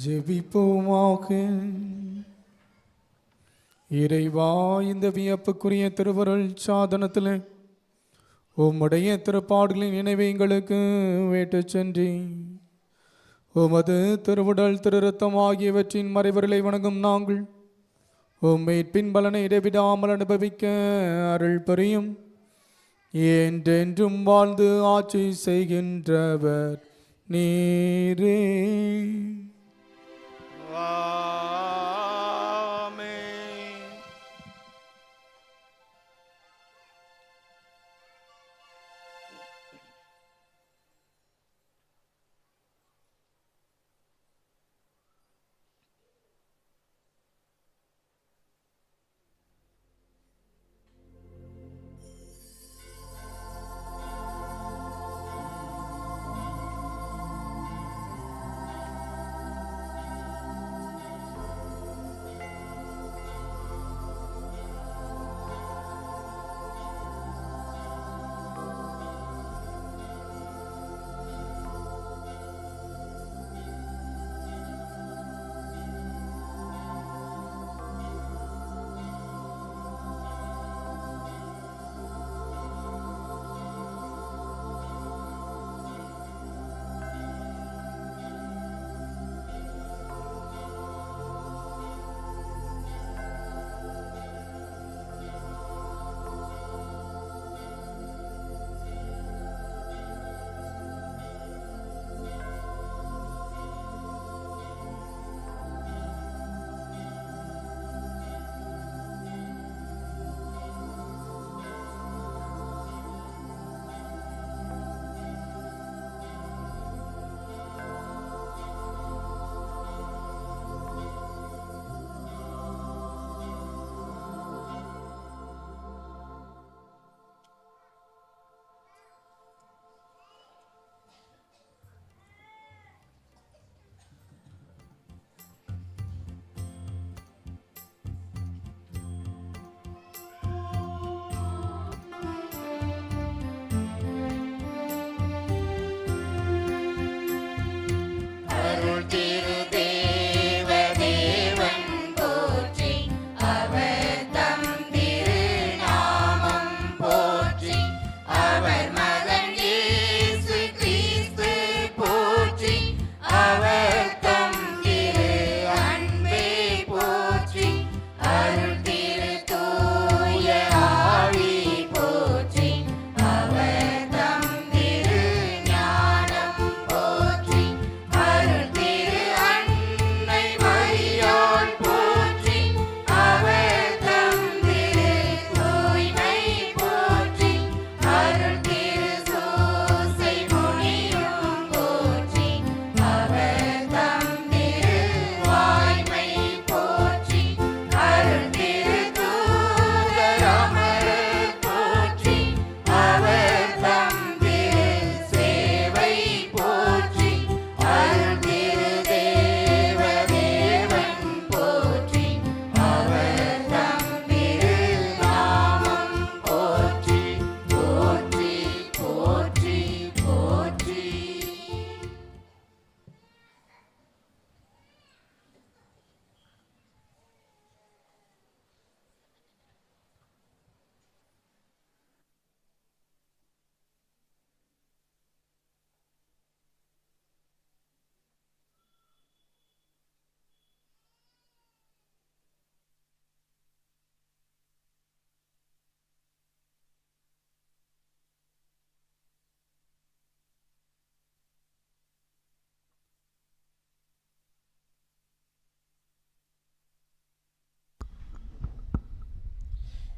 [SPEAKER 2] ஜெபிப்போமாக. இறைவா, இந்த வியப்புக்குரிய திருவருள் சாதனத்தில் உம்முடைய திருப்பாடுகளின் நினைவை எங்களுக்கு வேட்டுச் சென்றி உமது திருவுடல் திருரத்தம் ஆகியவற்றின் மறைவர்களை வணங்கும் நாங்கள் உம்மை பின்பலனை இடைவிடாமல் அனுபவிக்க அருள் புரியும். என்றென்றும் வாழ்ந்து ஆட்சி செய்கின்றவர் நீரே.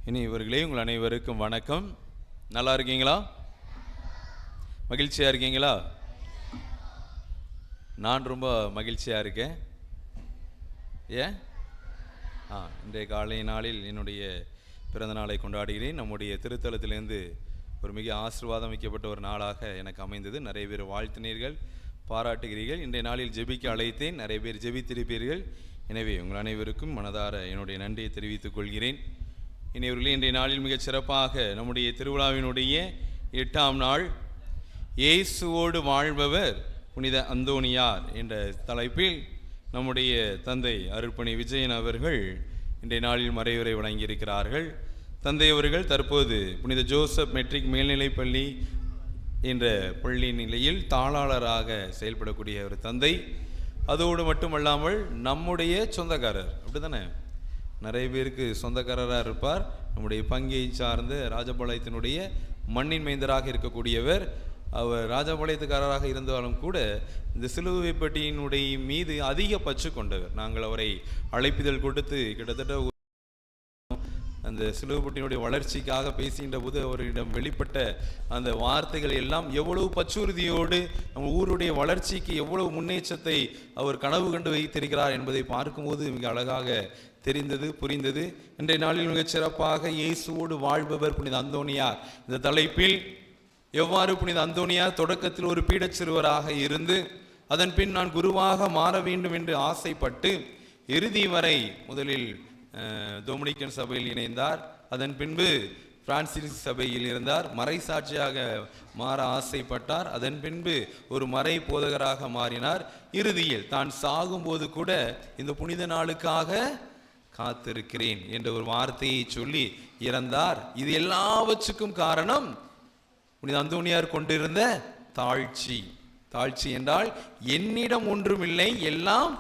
[SPEAKER 4] இனி இவர்களே உங்கள் அனைவருக்கும் வணக்கம். நல்லா இருக்கீங்களா? மகிழ்ச்சியாக இருக்கீங்களா? நான் ரொம்ப மகிழ்ச்சியாக இருக்கேன். ஏன்? இன்றைய காலை நாளில் என்னுடைய பிறந்த நாளை கொண்டாடுகிறேன். நம்முடைய திருத்தலத்திலேருந்து ஒரு மிக ஆசீர்வாதம் வைக்கப்பட்ட ஒரு நாளாக எனக்கு அமைந்தது. நிறைய பேர் வாழ்த்தினீர்கள், பாராட்டுகிறீர்கள். இன்றைய நாளில் ஜெபிக்க அழைத்தேன், நிறைய பேர் ஜெபித்திருப்பீர்கள். எனவே உங்கள் அனைவருக்கும் மனதார என்னுடைய நன்றியை தெரிவித்துக் கொள்கிறேன். இனியவர்களே, இன்றைய நாளில் மிகச் சிறப்பாக நம்முடைய திருவிழாவினுடைய 8ஆம் நாள் இயேசுவோடு வாழ்பவர் புனித அந்தோனியார் என்ற தலைப்பில் நம்முடைய தந்தை அருட்பணி விஜயன் அவர்கள் இன்றைய நாளில் மறைவுரை வழங்கியிருக்கிறார்கள். தந்தை அவர்கள் தற்போது புனித ஜோசப் மெட்ரிக் மேல்நிலைப்பள்ளி என்ற பள்ளி நிலையில் தாளாளராக செயல்படக்கூடிய ஒரு தந்தை. அதோடு மட்டுமல்லாமல் நம்முடைய சொந்தக்காரர், அப்படித்தானே, நிறைய பேருக்கு சொந்தக்காரராக இருப்பார். நம்முடைய பங்கியை சார்ந்த ராஜபாளையத்தினுடைய மண்ணின் மைந்தராக இருக்கக்கூடியவர். அவர் ராஜபாளையத்துக்காரராக இருந்தாலும் கூட இந்த சிலுவை பெட்டியினுடைய மீது அதிக பற்று கொண்டவர். நாங்கள் அவரை அழைப்பிதழ் கொடுத்து கிட்டத்தட்ட அந்த சிலுவைப்பட்டினுடைய வளர்ச்சிக்காக பேசுகின்ற போது அவரிடம் வெளிப்பட்ட அந்த வார்த்தைகள் எல்லாம் எவ்வளவு பற்றுறுதியோடு நம்ம ஊருடைய வளர்ச்சிக்கு எவ்வளவு முன்னேற்றத்தை அவர் கனவு கண்டு வைத்திருக்கிறார் என்பதை பார்க்கும்போது மிக அழகாக தெரிந்தது, புரிந்தது. இன்றைய நாளில் மிகச் சிறப்பாக இயேசுவோடு வாழ்பவர் புனித அந்தோனியார். இந்த தலைப்பில் எவ்வாறு புனித அந்தோனியார் தொடக்கத்தில் ஒரு பீடச் சிறுவராக இருந்து அதன் பின் நான் குருவாக மாற வேண்டும் என்று ஆசைப்பட்டு இறுதி வரை முதலில் டொமினிக்கன் சபையில் இணைந்தார். அதன் பின்பு பிரான்சிஸ் சபையில் இருந்தார். மறை சாட்சியாக மாற ஆசைப்பட்டார். அதன் பின்பு ஒரு மறை போதகராக மாறினார். இறுதியில் தான் சாகும்போது கூட இந்த புனித நாளுக்காக காத்திருக்கிறேன் என்ற ஒரு வார்த்தையை சொல்லி இறந்தார். இது எல்லாவற்றுக்கும் காரணம் புனித அந்தோனியார் கொண்டிருந்த தாழ்ச்சி. தாழ்ச்சி என்றால் என்னிடம் ஒன்றுமில்லை, எல்லாம்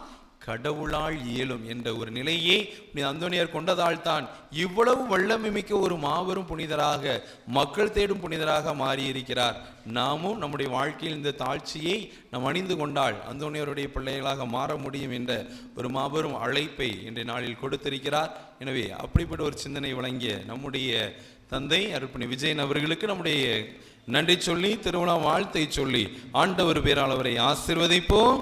[SPEAKER 4] கடவுளால் இயலும் என்ற ஒரு நிலையை புனித அந்தோனியார் கொண்டதால் தான் இவ்வளவு வல்லமை மிக்க ஒரு மாபெரும் புனிதராக, மக்கள் தேடும் புனிதராக மாறியிருக்கிறார். நாமும் நம்முடைய வாழ்க்கையில் இந்த தாழ்ச்சியை நாம் அணிந்து கொண்டால் அந்தோனியாருடைய பிள்ளைகளாக மாற முடியும் என்ற ஒரு மாபெரும் அழைப்பை இன்றைய நாளில் கொடுத்திருக்கிறார். எனவே அப்படிப்பட்ட ஒரு சிந்தனை வழங்கிய நம்முடைய தந்தை அருட்பணி விஜயன் அவர்களுக்கு நம்முடைய நன்றி சொல்லி, திருவிழா வாழ்த்தை சொல்லி ஆண்டவர் பேரால் அவரை ஆசீர்வதிப்போம்.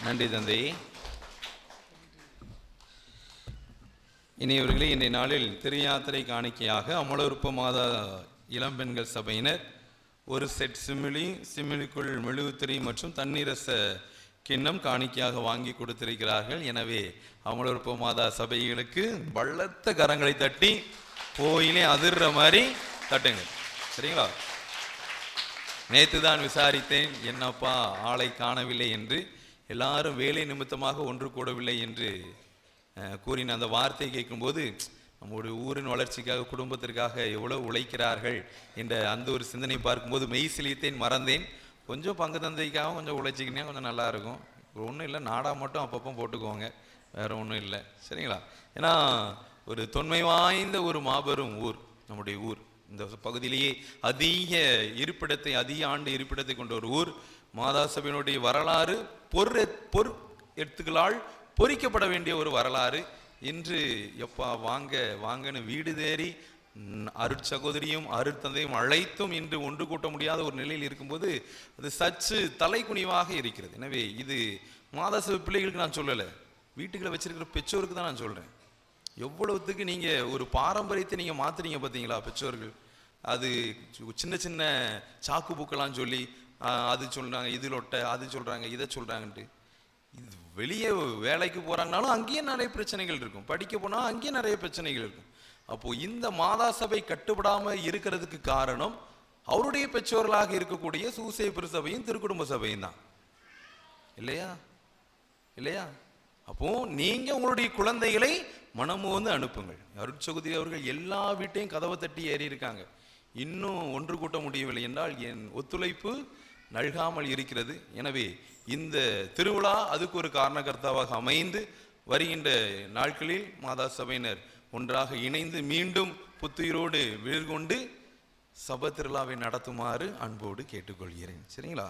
[SPEAKER 4] நன்றி தந்தை. இனியவர்களே, இன்றைய நாளில் திருயாத்திரை காணிக்கையாக அமலோற்ப மாதா இளம்பெண்கள் சபையினர் ஒரு செட் சிமிழிக்குள் மெழுகுத்திரி மற்றும் தண்ணீரச கிண்ணம் காணிக்கையாக வாங்கி கொடுத்திருக்கிறார்கள். எனவே அமலோற்ப மாதா சபைகளுக்கு பலத்த கரங்களை தட்டி கோயிலே அதிர்ற மாதிரி தட்டுங்க, சரிங்களா? நேற்று தான் விசாரித்தேன், என்னப்பா ஆளை காணவில்லை என்று. எல்லாரும் வேலை நிமித்தமாக ஒன்று கூடவில்லை என்று கூறின அந்த வார்த்தை கேட்கும்போது நம்முடைய ஊரின் வளர்ச்சிக்காக, குடும்பத்திற்காக எவ்வளவு உழைக்கிறார்கள் என்ற அந்த ஒரு சிந்தனை பார்க்கும்போது மெய் சிலித்தேன், மறந்தேன். கொஞ்சம் பங்கு தந்தைக்காக கொஞ்சம் உழைச்சிக்கினே கொஞ்சம் நல்லா இருக்கும். ஒன்றும் இல்லை, நாடா மட்டும் அப்பப்போ போட்டுக்குவாங்க, வேற ஒன்றும் இல்லை, சரிங்களா? ஏன்னா ஒரு தொன்மை வாய்ந்த ஒரு மாபெரும் ஊர் நம்முடைய ஊர். இந்த பகுதியிலேயே அதிக ஆண்டு இருப்பிடத்தை கொண்ட ஒரு ஊர். மாதா சபையினுடைய வரலாறு எழுத்துக்களால் பொறிக்கப்பட வேண்டிய ஒரு வரலாறு. இன்று எப்பா வாங்கன்னு வீடு தேறி அருட்சகோதரியும் அருட்தந்தையும் அழைத்தும் இன்று ஒன்று கூட்ட முடியாத ஒரு நிலையில் இருக்கும்போது அது சற்று தலைக்குனிவாக இருக்கிறது. எனவே இது மாதா சபை பிள்ளைகளுக்கு நான் சொல்லலை, வீட்டுகளை வச்சிருக்கிற பெற்றோருக்கு தான் நான் சொல்றேன். எவ்வளவுத்துக்கு நீங்க ஒரு பாரம்பரியத்தை நீங்க மாத்துறீங்க பார்த்தீங்களா பெற்றோர்கள். அது சின்ன சின்ன சாக்கு பூக்கெல்லாம் சொல்லி அது சொல்றாங்க, இது லொட்டை, அது சொல்றாங்க, இதை சொல்றாங்கன்ட்டு. இது வெளியே வேலைக்கு போறாங்கனாலும் அங்கேயே நிறைய பிரச்சனைகள் இருக்கும், படிக்க போனா அங்கேயே நிறைய பிரச்சனைகள் இருக்கும். அப்போ இந்த மாதா சபை கட்டுப்படாம இருக்கிறதுக்கு காரணம் அவருடைய பெற்றோர்களாக இருக்கக்கூடிய சூசேப்பர் சபையும் திருக்குடும்ப சபையும் தான், இல்லையா? அப்போ நீங்க உங்களுடைய குழந்தைகளை மனமு வந்து அனுப்புங்கள். அருட்சகோதரி அவர்கள் எல்லா வீட்டையும் கதவை தட்டி ஏறி இருக்காங்க. இன்னும் ஒன்று கூட்ட முடியவில்லை என்றால் என் ஒத்துழைப்பு நல்காமல் இருக்கிறது. எனவே இந்த திருவிழா அதுக்கு ஒரு காரணகர்த்தாவாக அமைந்து வருகின்ற நாட்களில் மாதா சபையினர் ஒன்றாக இணைந்து மீண்டும் புத்துயிரோடு வீழ்கொண்டு சபை திருவிழாவை நடத்துமாறு அன்போடு கேட்டுக்கொள்கிறேன், சரிங்களா?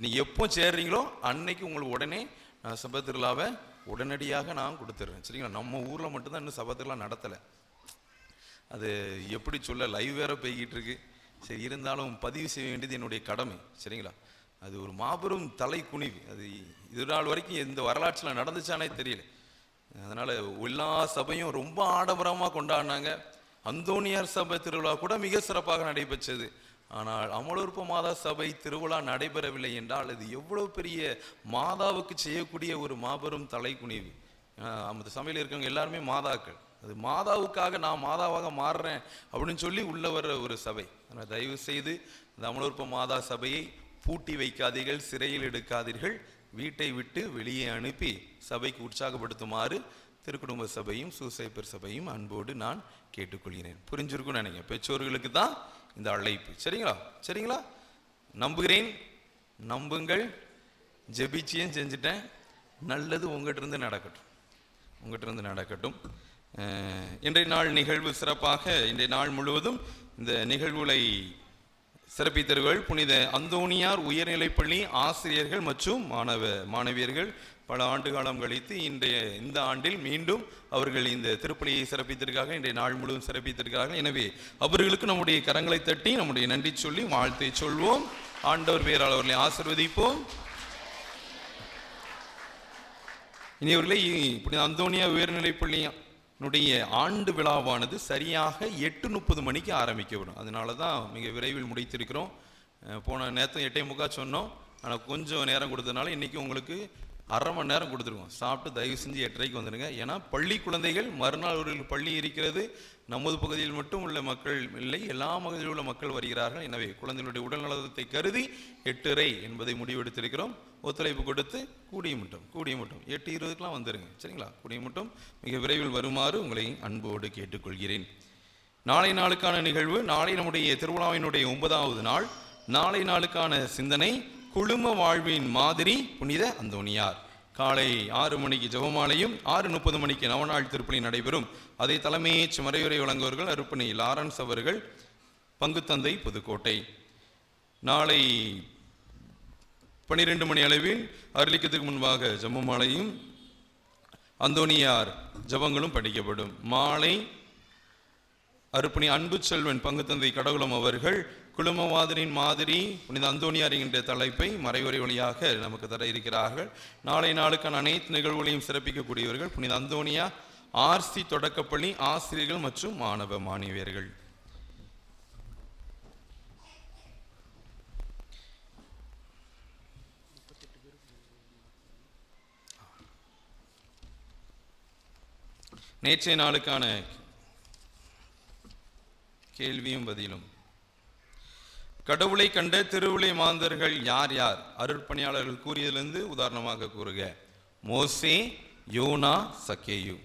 [SPEAKER 4] நீ எப்போ சேர்றீங்களோ அன்னைக்கு உங்களுக்கு உடனே நான் சபை திருவிழாவை உடனடியாக நான் கொடுத்துட்றேன், சரிங்களா? நம்ம ஊரில் மட்டும்தான் இன்னும் சபை திருவிழா நடத்தலை. அது எப்படி சொல்ல, லைவ் வேற போய்கிட்டு இருக்கு. சரி, இருந்தாலும் பதிவு செய்ய வேண்டியது என்னுடைய கடமை, சரிங்களா? அது ஒரு மாபெரும் தலை குனிவு. அது இது நாள் வரைக்கும் இந்த வரலாற்றில் நடந்துச்சானே தெரியல. அதனால எல்லா சபையும் ரொம்ப ஆடம்பரமாக கொண்டாடினாங்க. அந்தோனியார் சபை திருவிழா கூட மிக சிறப்பாக நடைபெற்றது. ஆனால் அமலோற்ப மாதா சபை திருவிழா நடைபெறவில்லை என்றால் அது எவ்வளவு பெரிய மாதாவுக்கு செய்யக்கூடிய ஒரு மாபெரும் தலை குனிவு. அந்த சபையில் இருக்கவங்க எல்லாருமே மாதாக்கள். அது மாதாவுக்காக நான் மாதாவாக மாறுறேன் அப்படின்னு சொல்லி உள்ள வர்ற ஒரு சபை. ஆனால் தயவு செய்து இந்த அமலோற்ப மாதா சபையை பூட்டி வைக்காதீர்கள், சிறையில் எடுக்காதீர்கள். வீட்டை விட்டு வெளியே அனுப்பி சபைக்கு உற்சாகப்படுத்துமாறு திருக்குடும்ப சபையும் சூசைப்பர் சபையும் அன்போடு நான் கேட்டுக்கொள்கிறேன். புரிஞ்சிருக்கும்னு நினைக்கிறேன். பெற்றோர்களுக்கு தான் இந்த அழைப்பு. சரிங்களா? சரிங்களா? நம்புகிறேன், நம்புங்கள். ஜெபிச்சியும் செஞ்சுட்டேன். நல்லது உங்கள்கிட்ட இருந்து நடக்கட்டும், உங்கள்கிட்ட இருந்து நடக்கட்டும். இன்றைய நாள் நிகழ்வு சிறப்பாக இன்றைய நாள் முழுவதும் இந்த நிகழ்வுகளை சிறப்பித்தவர்கள் புனித அந்தோணியார் உயர்நிலைப்பள்ளி ஆசிரியர்கள் மற்றும் மாணவியர்கள். பல ஆண்டு காலம் கழித்து இந்த ஆண்டில் மீண்டும் அவர்கள் இந்த திருப்பலியை சிறப்பித்திருக்காங்க. இன்றைய நாள் முழுவதும் சிறப்பித்திருக்கிறார்கள். எனவே அவர்களுக்கு நம்முடைய கரங்களை தட்டி நம்முடைய நன்றி சொல்லி வாழ்த்தை சொல்வோம். ஆண்டவர் பேரால் அவர்களை ஆசீர்வதிப்போம். இனி அவர்களை புனித அந்தோணியார் உயர்நிலைப்பள்ளியினுடைய ஆண்டு விழாவானது சரியாக 8:30 மணிக்கு ஆரம்பிக்கப்படும். அதனால தான் மிக விரைவில் முடித்திருக்கிறோம். போன நேரத்தை 8:45 சொன்னோம். ஆனால் கொஞ்சம் நேரம் கொடுத்ததுனால இன்றைக்கி உங்களுக்கு அரை மணி நேரம் கொடுத்துருக்கோம். சாப்பிட்டு தயவு செஞ்சு 8:30க்கு வந்துடுங்க. ஏன்னா பள்ளி குழந்தைகள் மறுநாள் ஒரு பள்ளி இருக்கிறது. நமது பகுதியில் மட்டும் உள்ள மக்கள் இல்லை, எல்லா பகுதியில் உள்ள மக்கள் வருகிறார்கள். எனவே குழந்தைகளுடைய உடல் நலத்தை கருதி 8:30 என்பதை முடிவெடுத்திருக்கிறோம். ஒத்துழைப்பு கொடுத்து கூடிய மட்டும் 8:20க்கெலாம் வந்துடுங்க. சரிங்களா? கூடிய மட்டும் மிக விரைவில் வருமாறு உங்களை அன்போடு கேட்டுக்கொள்கிறேன். நாளை நாளுக்கான நிகழ்வு. நாளை நம்முடைய திருவிழாவினுடைய 9வது நாள். நாளை நாளுக்கான சிந்தனை குழும வாழ்வின் மாதிரி புனித அந்தோணியார். காலை 6 மணிக்கு ஜெபமாலையும் 6:30 மணிக்கு நவநாள் திருப்பலி நடைபெறும். அதை தலைமையேற்று மறையுரை வழங்குவர்கள் அருப்பணி லாரன்ஸ் அவர்கள், பங்குத்தந்தை புதுக்கோட்டை. நாளை 12 மணி அளவில் அருளிக்கத்துக்கு முன்பாக ஜெபமாலையும் அந்தோணியார் ஜபங்களும் படிக்கப்படும். மாலை அருப்பணி அன்பு செல்வன் பங்குத்தந்தை கடவுளம் அவர்கள் குழுமவாதரின் மாதிரி புனித அந்தோணியார் என்ற தலைப்பை மறைவுரை வழியாக நமக்கு தர இருக்கிறார்கள். நாளை நாளுக்கான அனைத்து நிகழ்வுகளையும் சிறப்பிக்கக்கூடியவர்கள் புனித அந்தோணியார் ஆர்சி தொடக்கப்பள்ளி ஆசிரியர்கள் மற்றும் மாணவ மாணவியர்கள். நேற்றைய நாளுக்கான கேள்வியும் பதிலும். கடவுளை கண்ட திருவிழை மாந்தர்கள் யார் யார்? அருட்பணியாளர்கள் கூறியதிலிருந்து உதாரணமாக கூறுக. மோசே, யோனா, சக்கேயு.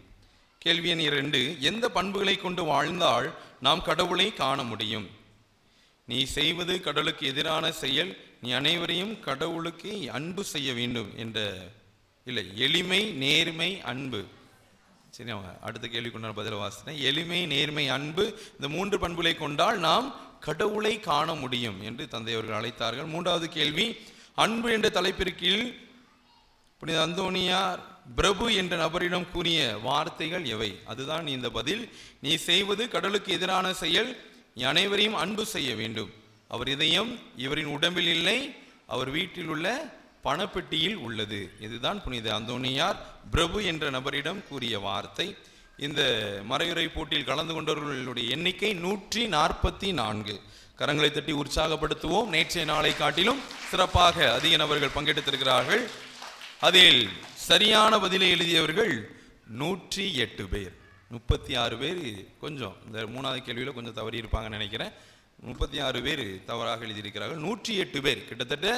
[SPEAKER 4] கேள்வி எண் 2. எந்த பண்புகளை கொண்டு வாழ்ந்தால் நாம் கடவுளை காண முடியும்? நீ செய்வது கடவுளுக்கு எதிரான செயல், நீ அனைவரையும் கடவுளுக்கு அன்பு செய்ய வேண்டும் என்ற இல்லை, எளிமை, நேர்மை, அன்பு. சரி, அடுத்த கேள்வி கொண்டாட பதில வாசினேன். எளிமை, நேர்மை, அன்பு, இந்த 3 பண்புகளை கொண்டால் நாம் கடவுளை காண முடியும் என்று தந்தை அவர்கள் அழைத்தார்கள். 3வது கேள்வி, அன்பு என்ற தலைப்பிற்கு புனித அந்தோணியார் பிரபு என்ற நபரிடம் கூறிய வார்த்தைகள் எவை? அதுதான் இந்த பதில். நீ செய்வது கடவுளுக்கு எதிரான செயல், நீ அனைவரையும் அன்பு செய்ய வேண்டும். அவர் இதயம் இவரின் உடம்பில் இல்லை, அவர் வீட்டில் உள்ள பணப்பெட்டியில் உள்ளது. இதுதான் புனித அந்தோணியார் பிரபு என்ற நபரிடம் கூறிய வார்த்தை. இந்த மறையுரை போட்டியில் கலந்து கொண்டவர்களுடைய எண்ணிக்கை 144. கரங்களை தட்டி உற்சாகப்படுத்துவோம். நேற்றைய நாளை காட்டிலும் சிறப்பாக அதிக நபர்கள் பங்கெடுத்திருக்கிறார்கள். அதில் சரியான பதிலை எழுதியவர்கள் 108 பேர். 36 பேர் கொஞ்சம் இந்த 3வது கேள்வியில் கொஞ்சம் தவறி இருப்பாங்கன்னு நினைக்கிறேன். 36 பேர் தவறாக எழுதியிருக்கிறார்கள். 108 பேர், கிட்டத்தட்ட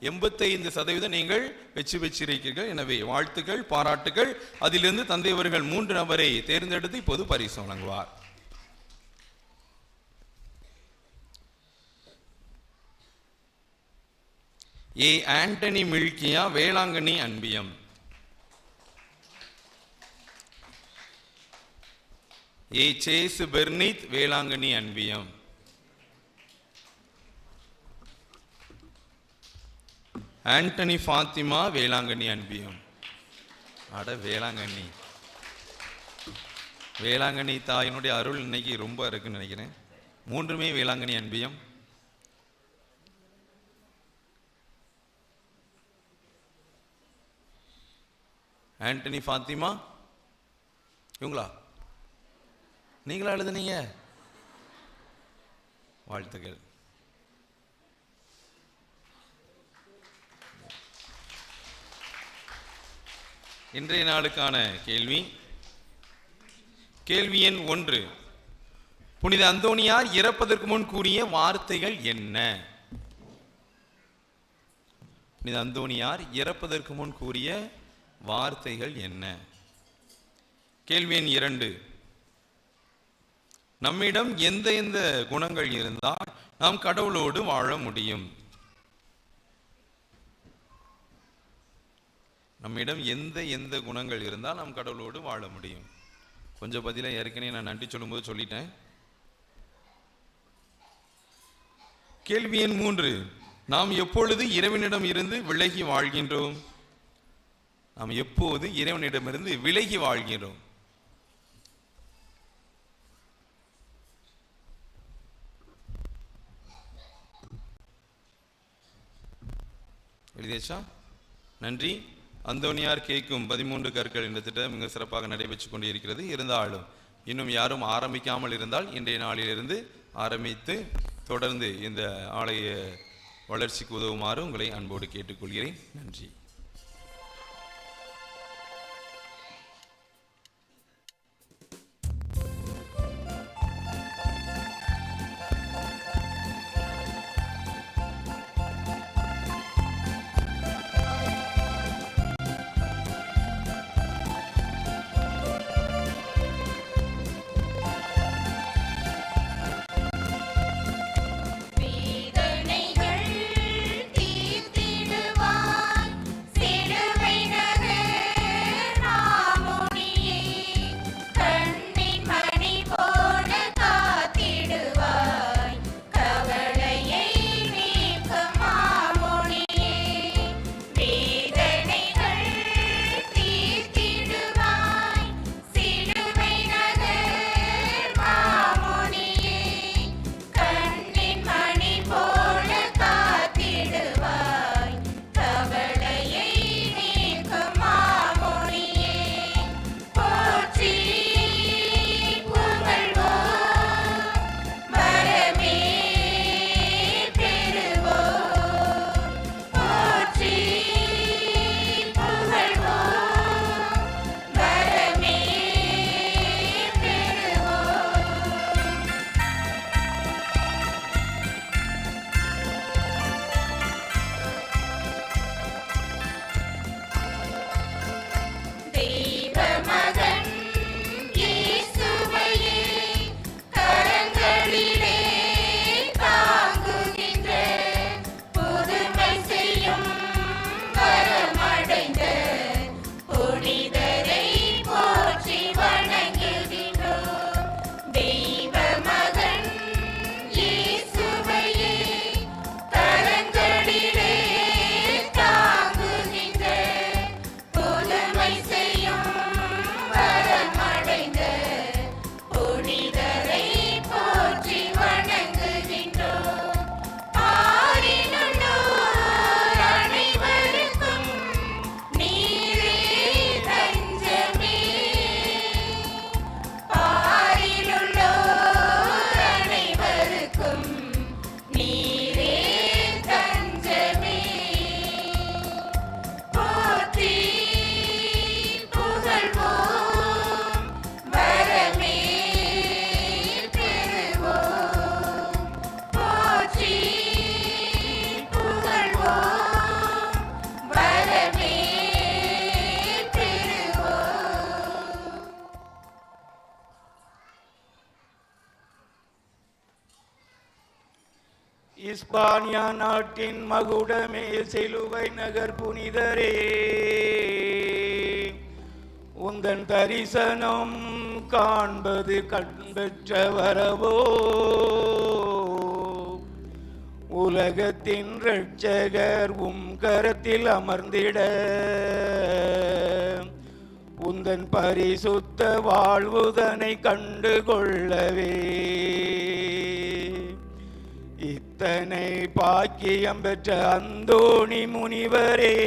[SPEAKER 4] 85% நீங்கள் வெற்றி பெற்றிருக்கிறீர்கள். எனவே வாழ்த்துக்கள், பாராட்டுகள். அதிலிருந்து தந்தை அவர்கள் 3 நபரை தேர்ந்தெடுத்து இப்போது பரிசு வழங்குவார். ஏ ஆண்டனி மில்கியா, வேளாங்கண்ணி அன்பியம். ஏ சேசு பெர்னித், வேளாங்கண்ணி அன்பியம். ஆண்டனி ஃபாத்திமா, வேளாங்கண்ணி அன்பியம். அட வேளாங்கண்ணி, வேளாங்கண்ணி தாயினுடைய அருள் இன்னைக்கு ரொம்ப இருக்குன்னு நினைக்கிறேன். 3மே வேளாங்கண்ணி அன்பியம். ஆண்டனி ஃபாத்திமா, இவங்களா? நீங்களா எழுதுனீங்க? வாழ்த்துக்கள். இன்றைய நாளுக்கான கேள்வி. கேள்வி எண் 1. புனித அந்தோனியார் இறப்பதற்கு முன் கூறிய வார்த்தைகள் என்ன? புனித அந்தோனியார் இறப்பதற்கு முன் கூறிய வார்த்தைகள் என்ன? கேள்வி எண் 2. நம்மிடம் எந்த எந்த குணங்கள் இருந்தால் நாம் கடவுளோடு வாழ முடியும்? நம்மிடம் எந்த எந்த குணங்கள் இருந்தால் நாம் கடவுளோடு வாழ முடியும்? கொஞ்சம் பதில ஏற்கனவே நான் நன்றி சொல்லும்போது சொல்லிட்டேன். கேள்வி எண் 3. நாம் எப்பொழுது இறைவனிடம் இருந்து விலகி வாழ்கின்றோம்? நாம் எப்போது இறைவனிடமிருந்து விலகி வாழ்கிறோம்? எழுதியாச்சா? நன்றி. அந்தோனியார் கேட்கும் 13 கற்கள் என்ற திட்டம் மிக சிறப்பாக நடைபெற்றுக் கொண்டே இருக்கிறது. இருந்தாலும் இன்னும் யாரும் ஆரம்பிக்காமல் இருந்தால் இன்றைய நாளிலிருந்து ஆரம்பித்து தொடர்ந்து இந்த ஆலய வளர்ச்சிக்கு உதவுமாறு உங்களை அன்போடு கேட்டுக்கொள்கிறேன். நன்றி.
[SPEAKER 5] இஸ்பானியா நாட்டின் மகுடமே சிலுவை நகர் புனிதரே, உந்தன் தரிசனம் காண்பது கண்பெற்ற வரவோ. உலகத்தின் இரட்சகர் கரத்தில் அமர்ந்திட உந்தன் பரிசுத்த வாழ்வுதனை கண்டு கொள்ளவே இத்தனை பாக்கியம் பெற்ற அந்தோணி முனிவரே,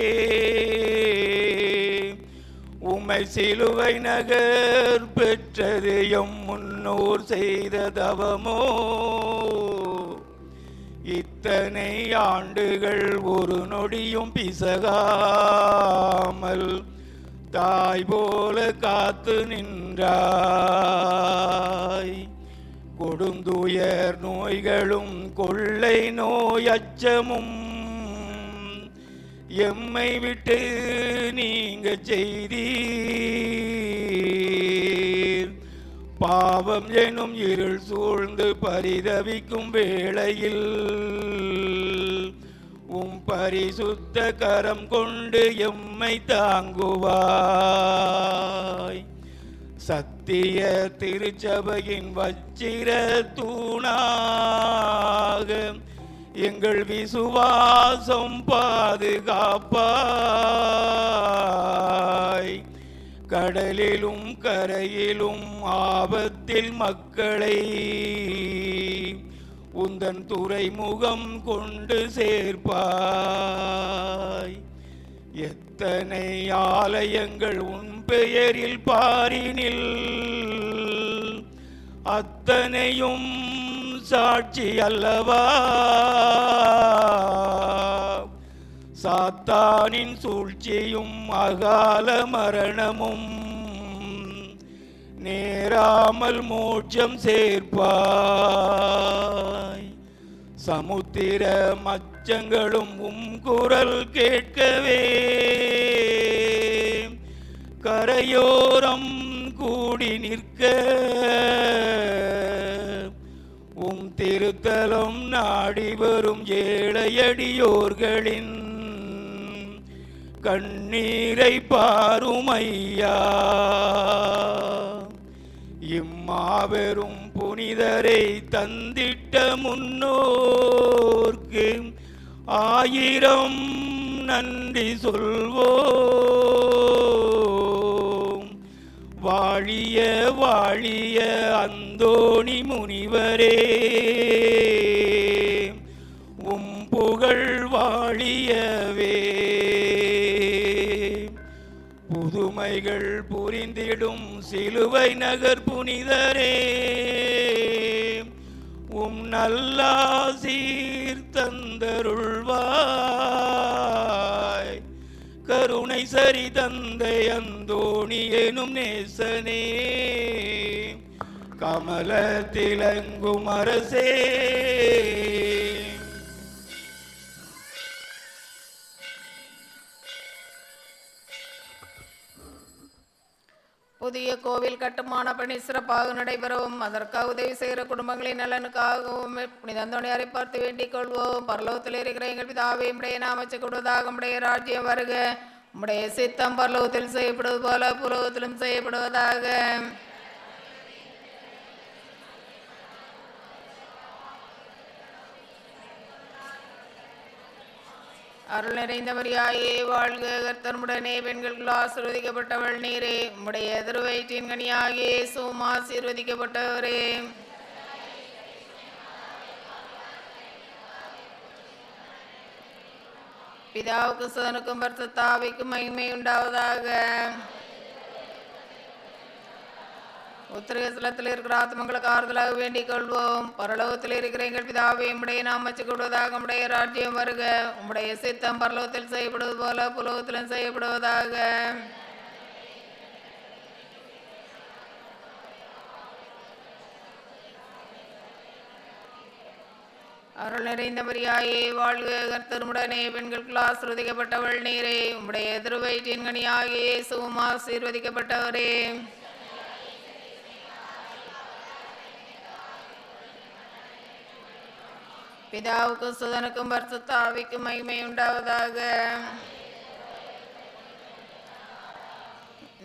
[SPEAKER 5] உம்மை சிலுவை நகர் பெற்றது எம் முன்னோர் செய்த தவமோ. இத்தனை ஆண்டுகள் ஒரு நொடியும் பிசகாமல் தாய் போல காத்து நின்றார். துயர் நோய்களும் கொள்ளை நோய் அச்சமும் எம்மை விட்டு நீங்க செய்தீர். பாவம் எனும் இருள் சூழ்ந்து பரிதவிக்கும் வேளையில் பரிசுத்த கரம் கொண்டு எம்மை தாங்குவாய். சத்திய திருச்சபையின் வச்சிர தூணாக எங்கள் விசுவாசம் பாதுகாப்பாய். கடலிலும் கரையிலும் ஆபத்தில் மக்களை உந்தன் துறைமுகம் கொண்டு சேர்ப்பாய். எத்தனை ஆலயங்கள் உன் பெயரில் பாரினில் அத்தனையும் சாட்சி அல்லவா. சாத்தானின் சூழ்ச்சியும் அகால மரணமும் நேராமல் மோட்சம் சேர்ப்பாய். சமுத்திர மச்சங்களும் குரல் கேட்கவே கரையோரம் கூடி நிற்க திருத்தலம் நாடி வரும் ஏழையடியோர்களின் கண்ணீரை பாருமையா. இம்மாபெரும் புனிதரை தந்திட்ட முன்னோர்க்கு 1000 நன்றி சொல்வோம். வாழிய வாழிய அந்தோணி முனிவரே, புகழ் வாழியவே. புதுமைகள் புரிந்திடும் சிலுவை நகர் புனிதரே, நல்லாசீர் தந்தருள்வாய். கருணை சரி தந்தை அந்தோணி எனும் நேசனே, கமலத்திலங்கும் அரசே.
[SPEAKER 3] புதிய கோவில் கட்டுமான பணி சிறப்பாக நடைபெறவும் அதற்காக உதவி செய்கிற குடும்பங்களின் நலனுக்காகவும் புனித அந்தோணியாரை பார்த்து வேண்டிக் கொள்வோம். பரலோகத்தில் இருக்கிற எங்கள் பிதாவே, உம்முடைய நாமத்தை கொடுவதாக, உம்முடைய ராஜ்யம் வருக, உம்முடைய சித்தம் பரலோகத்தில் செய்யப்படுவது போல புலோகத்திலும் செய்யப்படுவதாக. அருள் நிறைந்த மரியாயே வாழ்க, கர்த்தருடனே பெண்களுக்குள் ஆசீர்வதிக்கப்பட்டவள் நீரே. உம்முடைய திருவயிற்றின் கனியாகிய இயேசுவும் ஆசீர்வதிக்கப்பட்டவரே. பிதாவுக்கு சுதனுக்கும் பரிசுத்த ஆவிக்கும் மகிமை உண்டாவதாக. உத்திரகத்தில் இருக்கிற ஆத்மங்களுக்கு ஆறுதலாக வேண்டிக் கொள்வோம். பரலோகத்தில் இருக்கிற எங்கள் பிதாவே, உம்முடைய நாமத்தை கொடுவதாக, உம்முடைய ராஜ்யம் வருக, உம்முடைய சித்தம் பரலோகத்தில் செய்யப்படுவது போல புலோகத்திலும் செய்யப்படுவதாக. அருள் நிறைந்த மரியாயே வாழ்க, கர்த்தருடனே பெண்களுக்குள் ஆசீர்வதிக்கப்பட்டவள் நீரே. உம்முடைய திருவயிற்றின் கனியாகிய இயேசுவும் ஆசீர்வதிக்கப்பட்டவரே. பிதாவுக்கும் சுதனுக்கும் பரிசுத்த ஆவிக்கும் மகிமை உண்டாவதாக.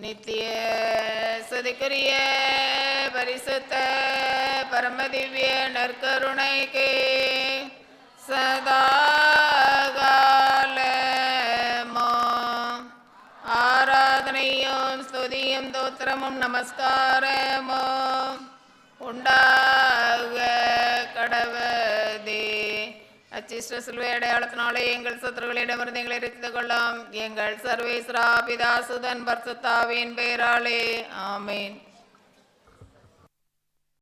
[SPEAKER 3] நித்திய சதிக்குரிய பரிசுத்த பரமதிவ்ய நற்கருணைக்கு சதாகாலமோ ஆராதனையும் ஸ்துதியும் தோத்திரமும் நமஸ்காரமோ உண்டாக கடவுதே. அச்சிஷ்ட சிலுவை அடையாளத்தினாலே எங்கள் சத்துருக்களிடமிருந்து எங்களை ரட்சித்துக் கொள்ளும். எங்கள் சர்வேஸ்வரா பிதா சுதன் பரிசுத்த ஆவியின் பெயராலே ஆமென்.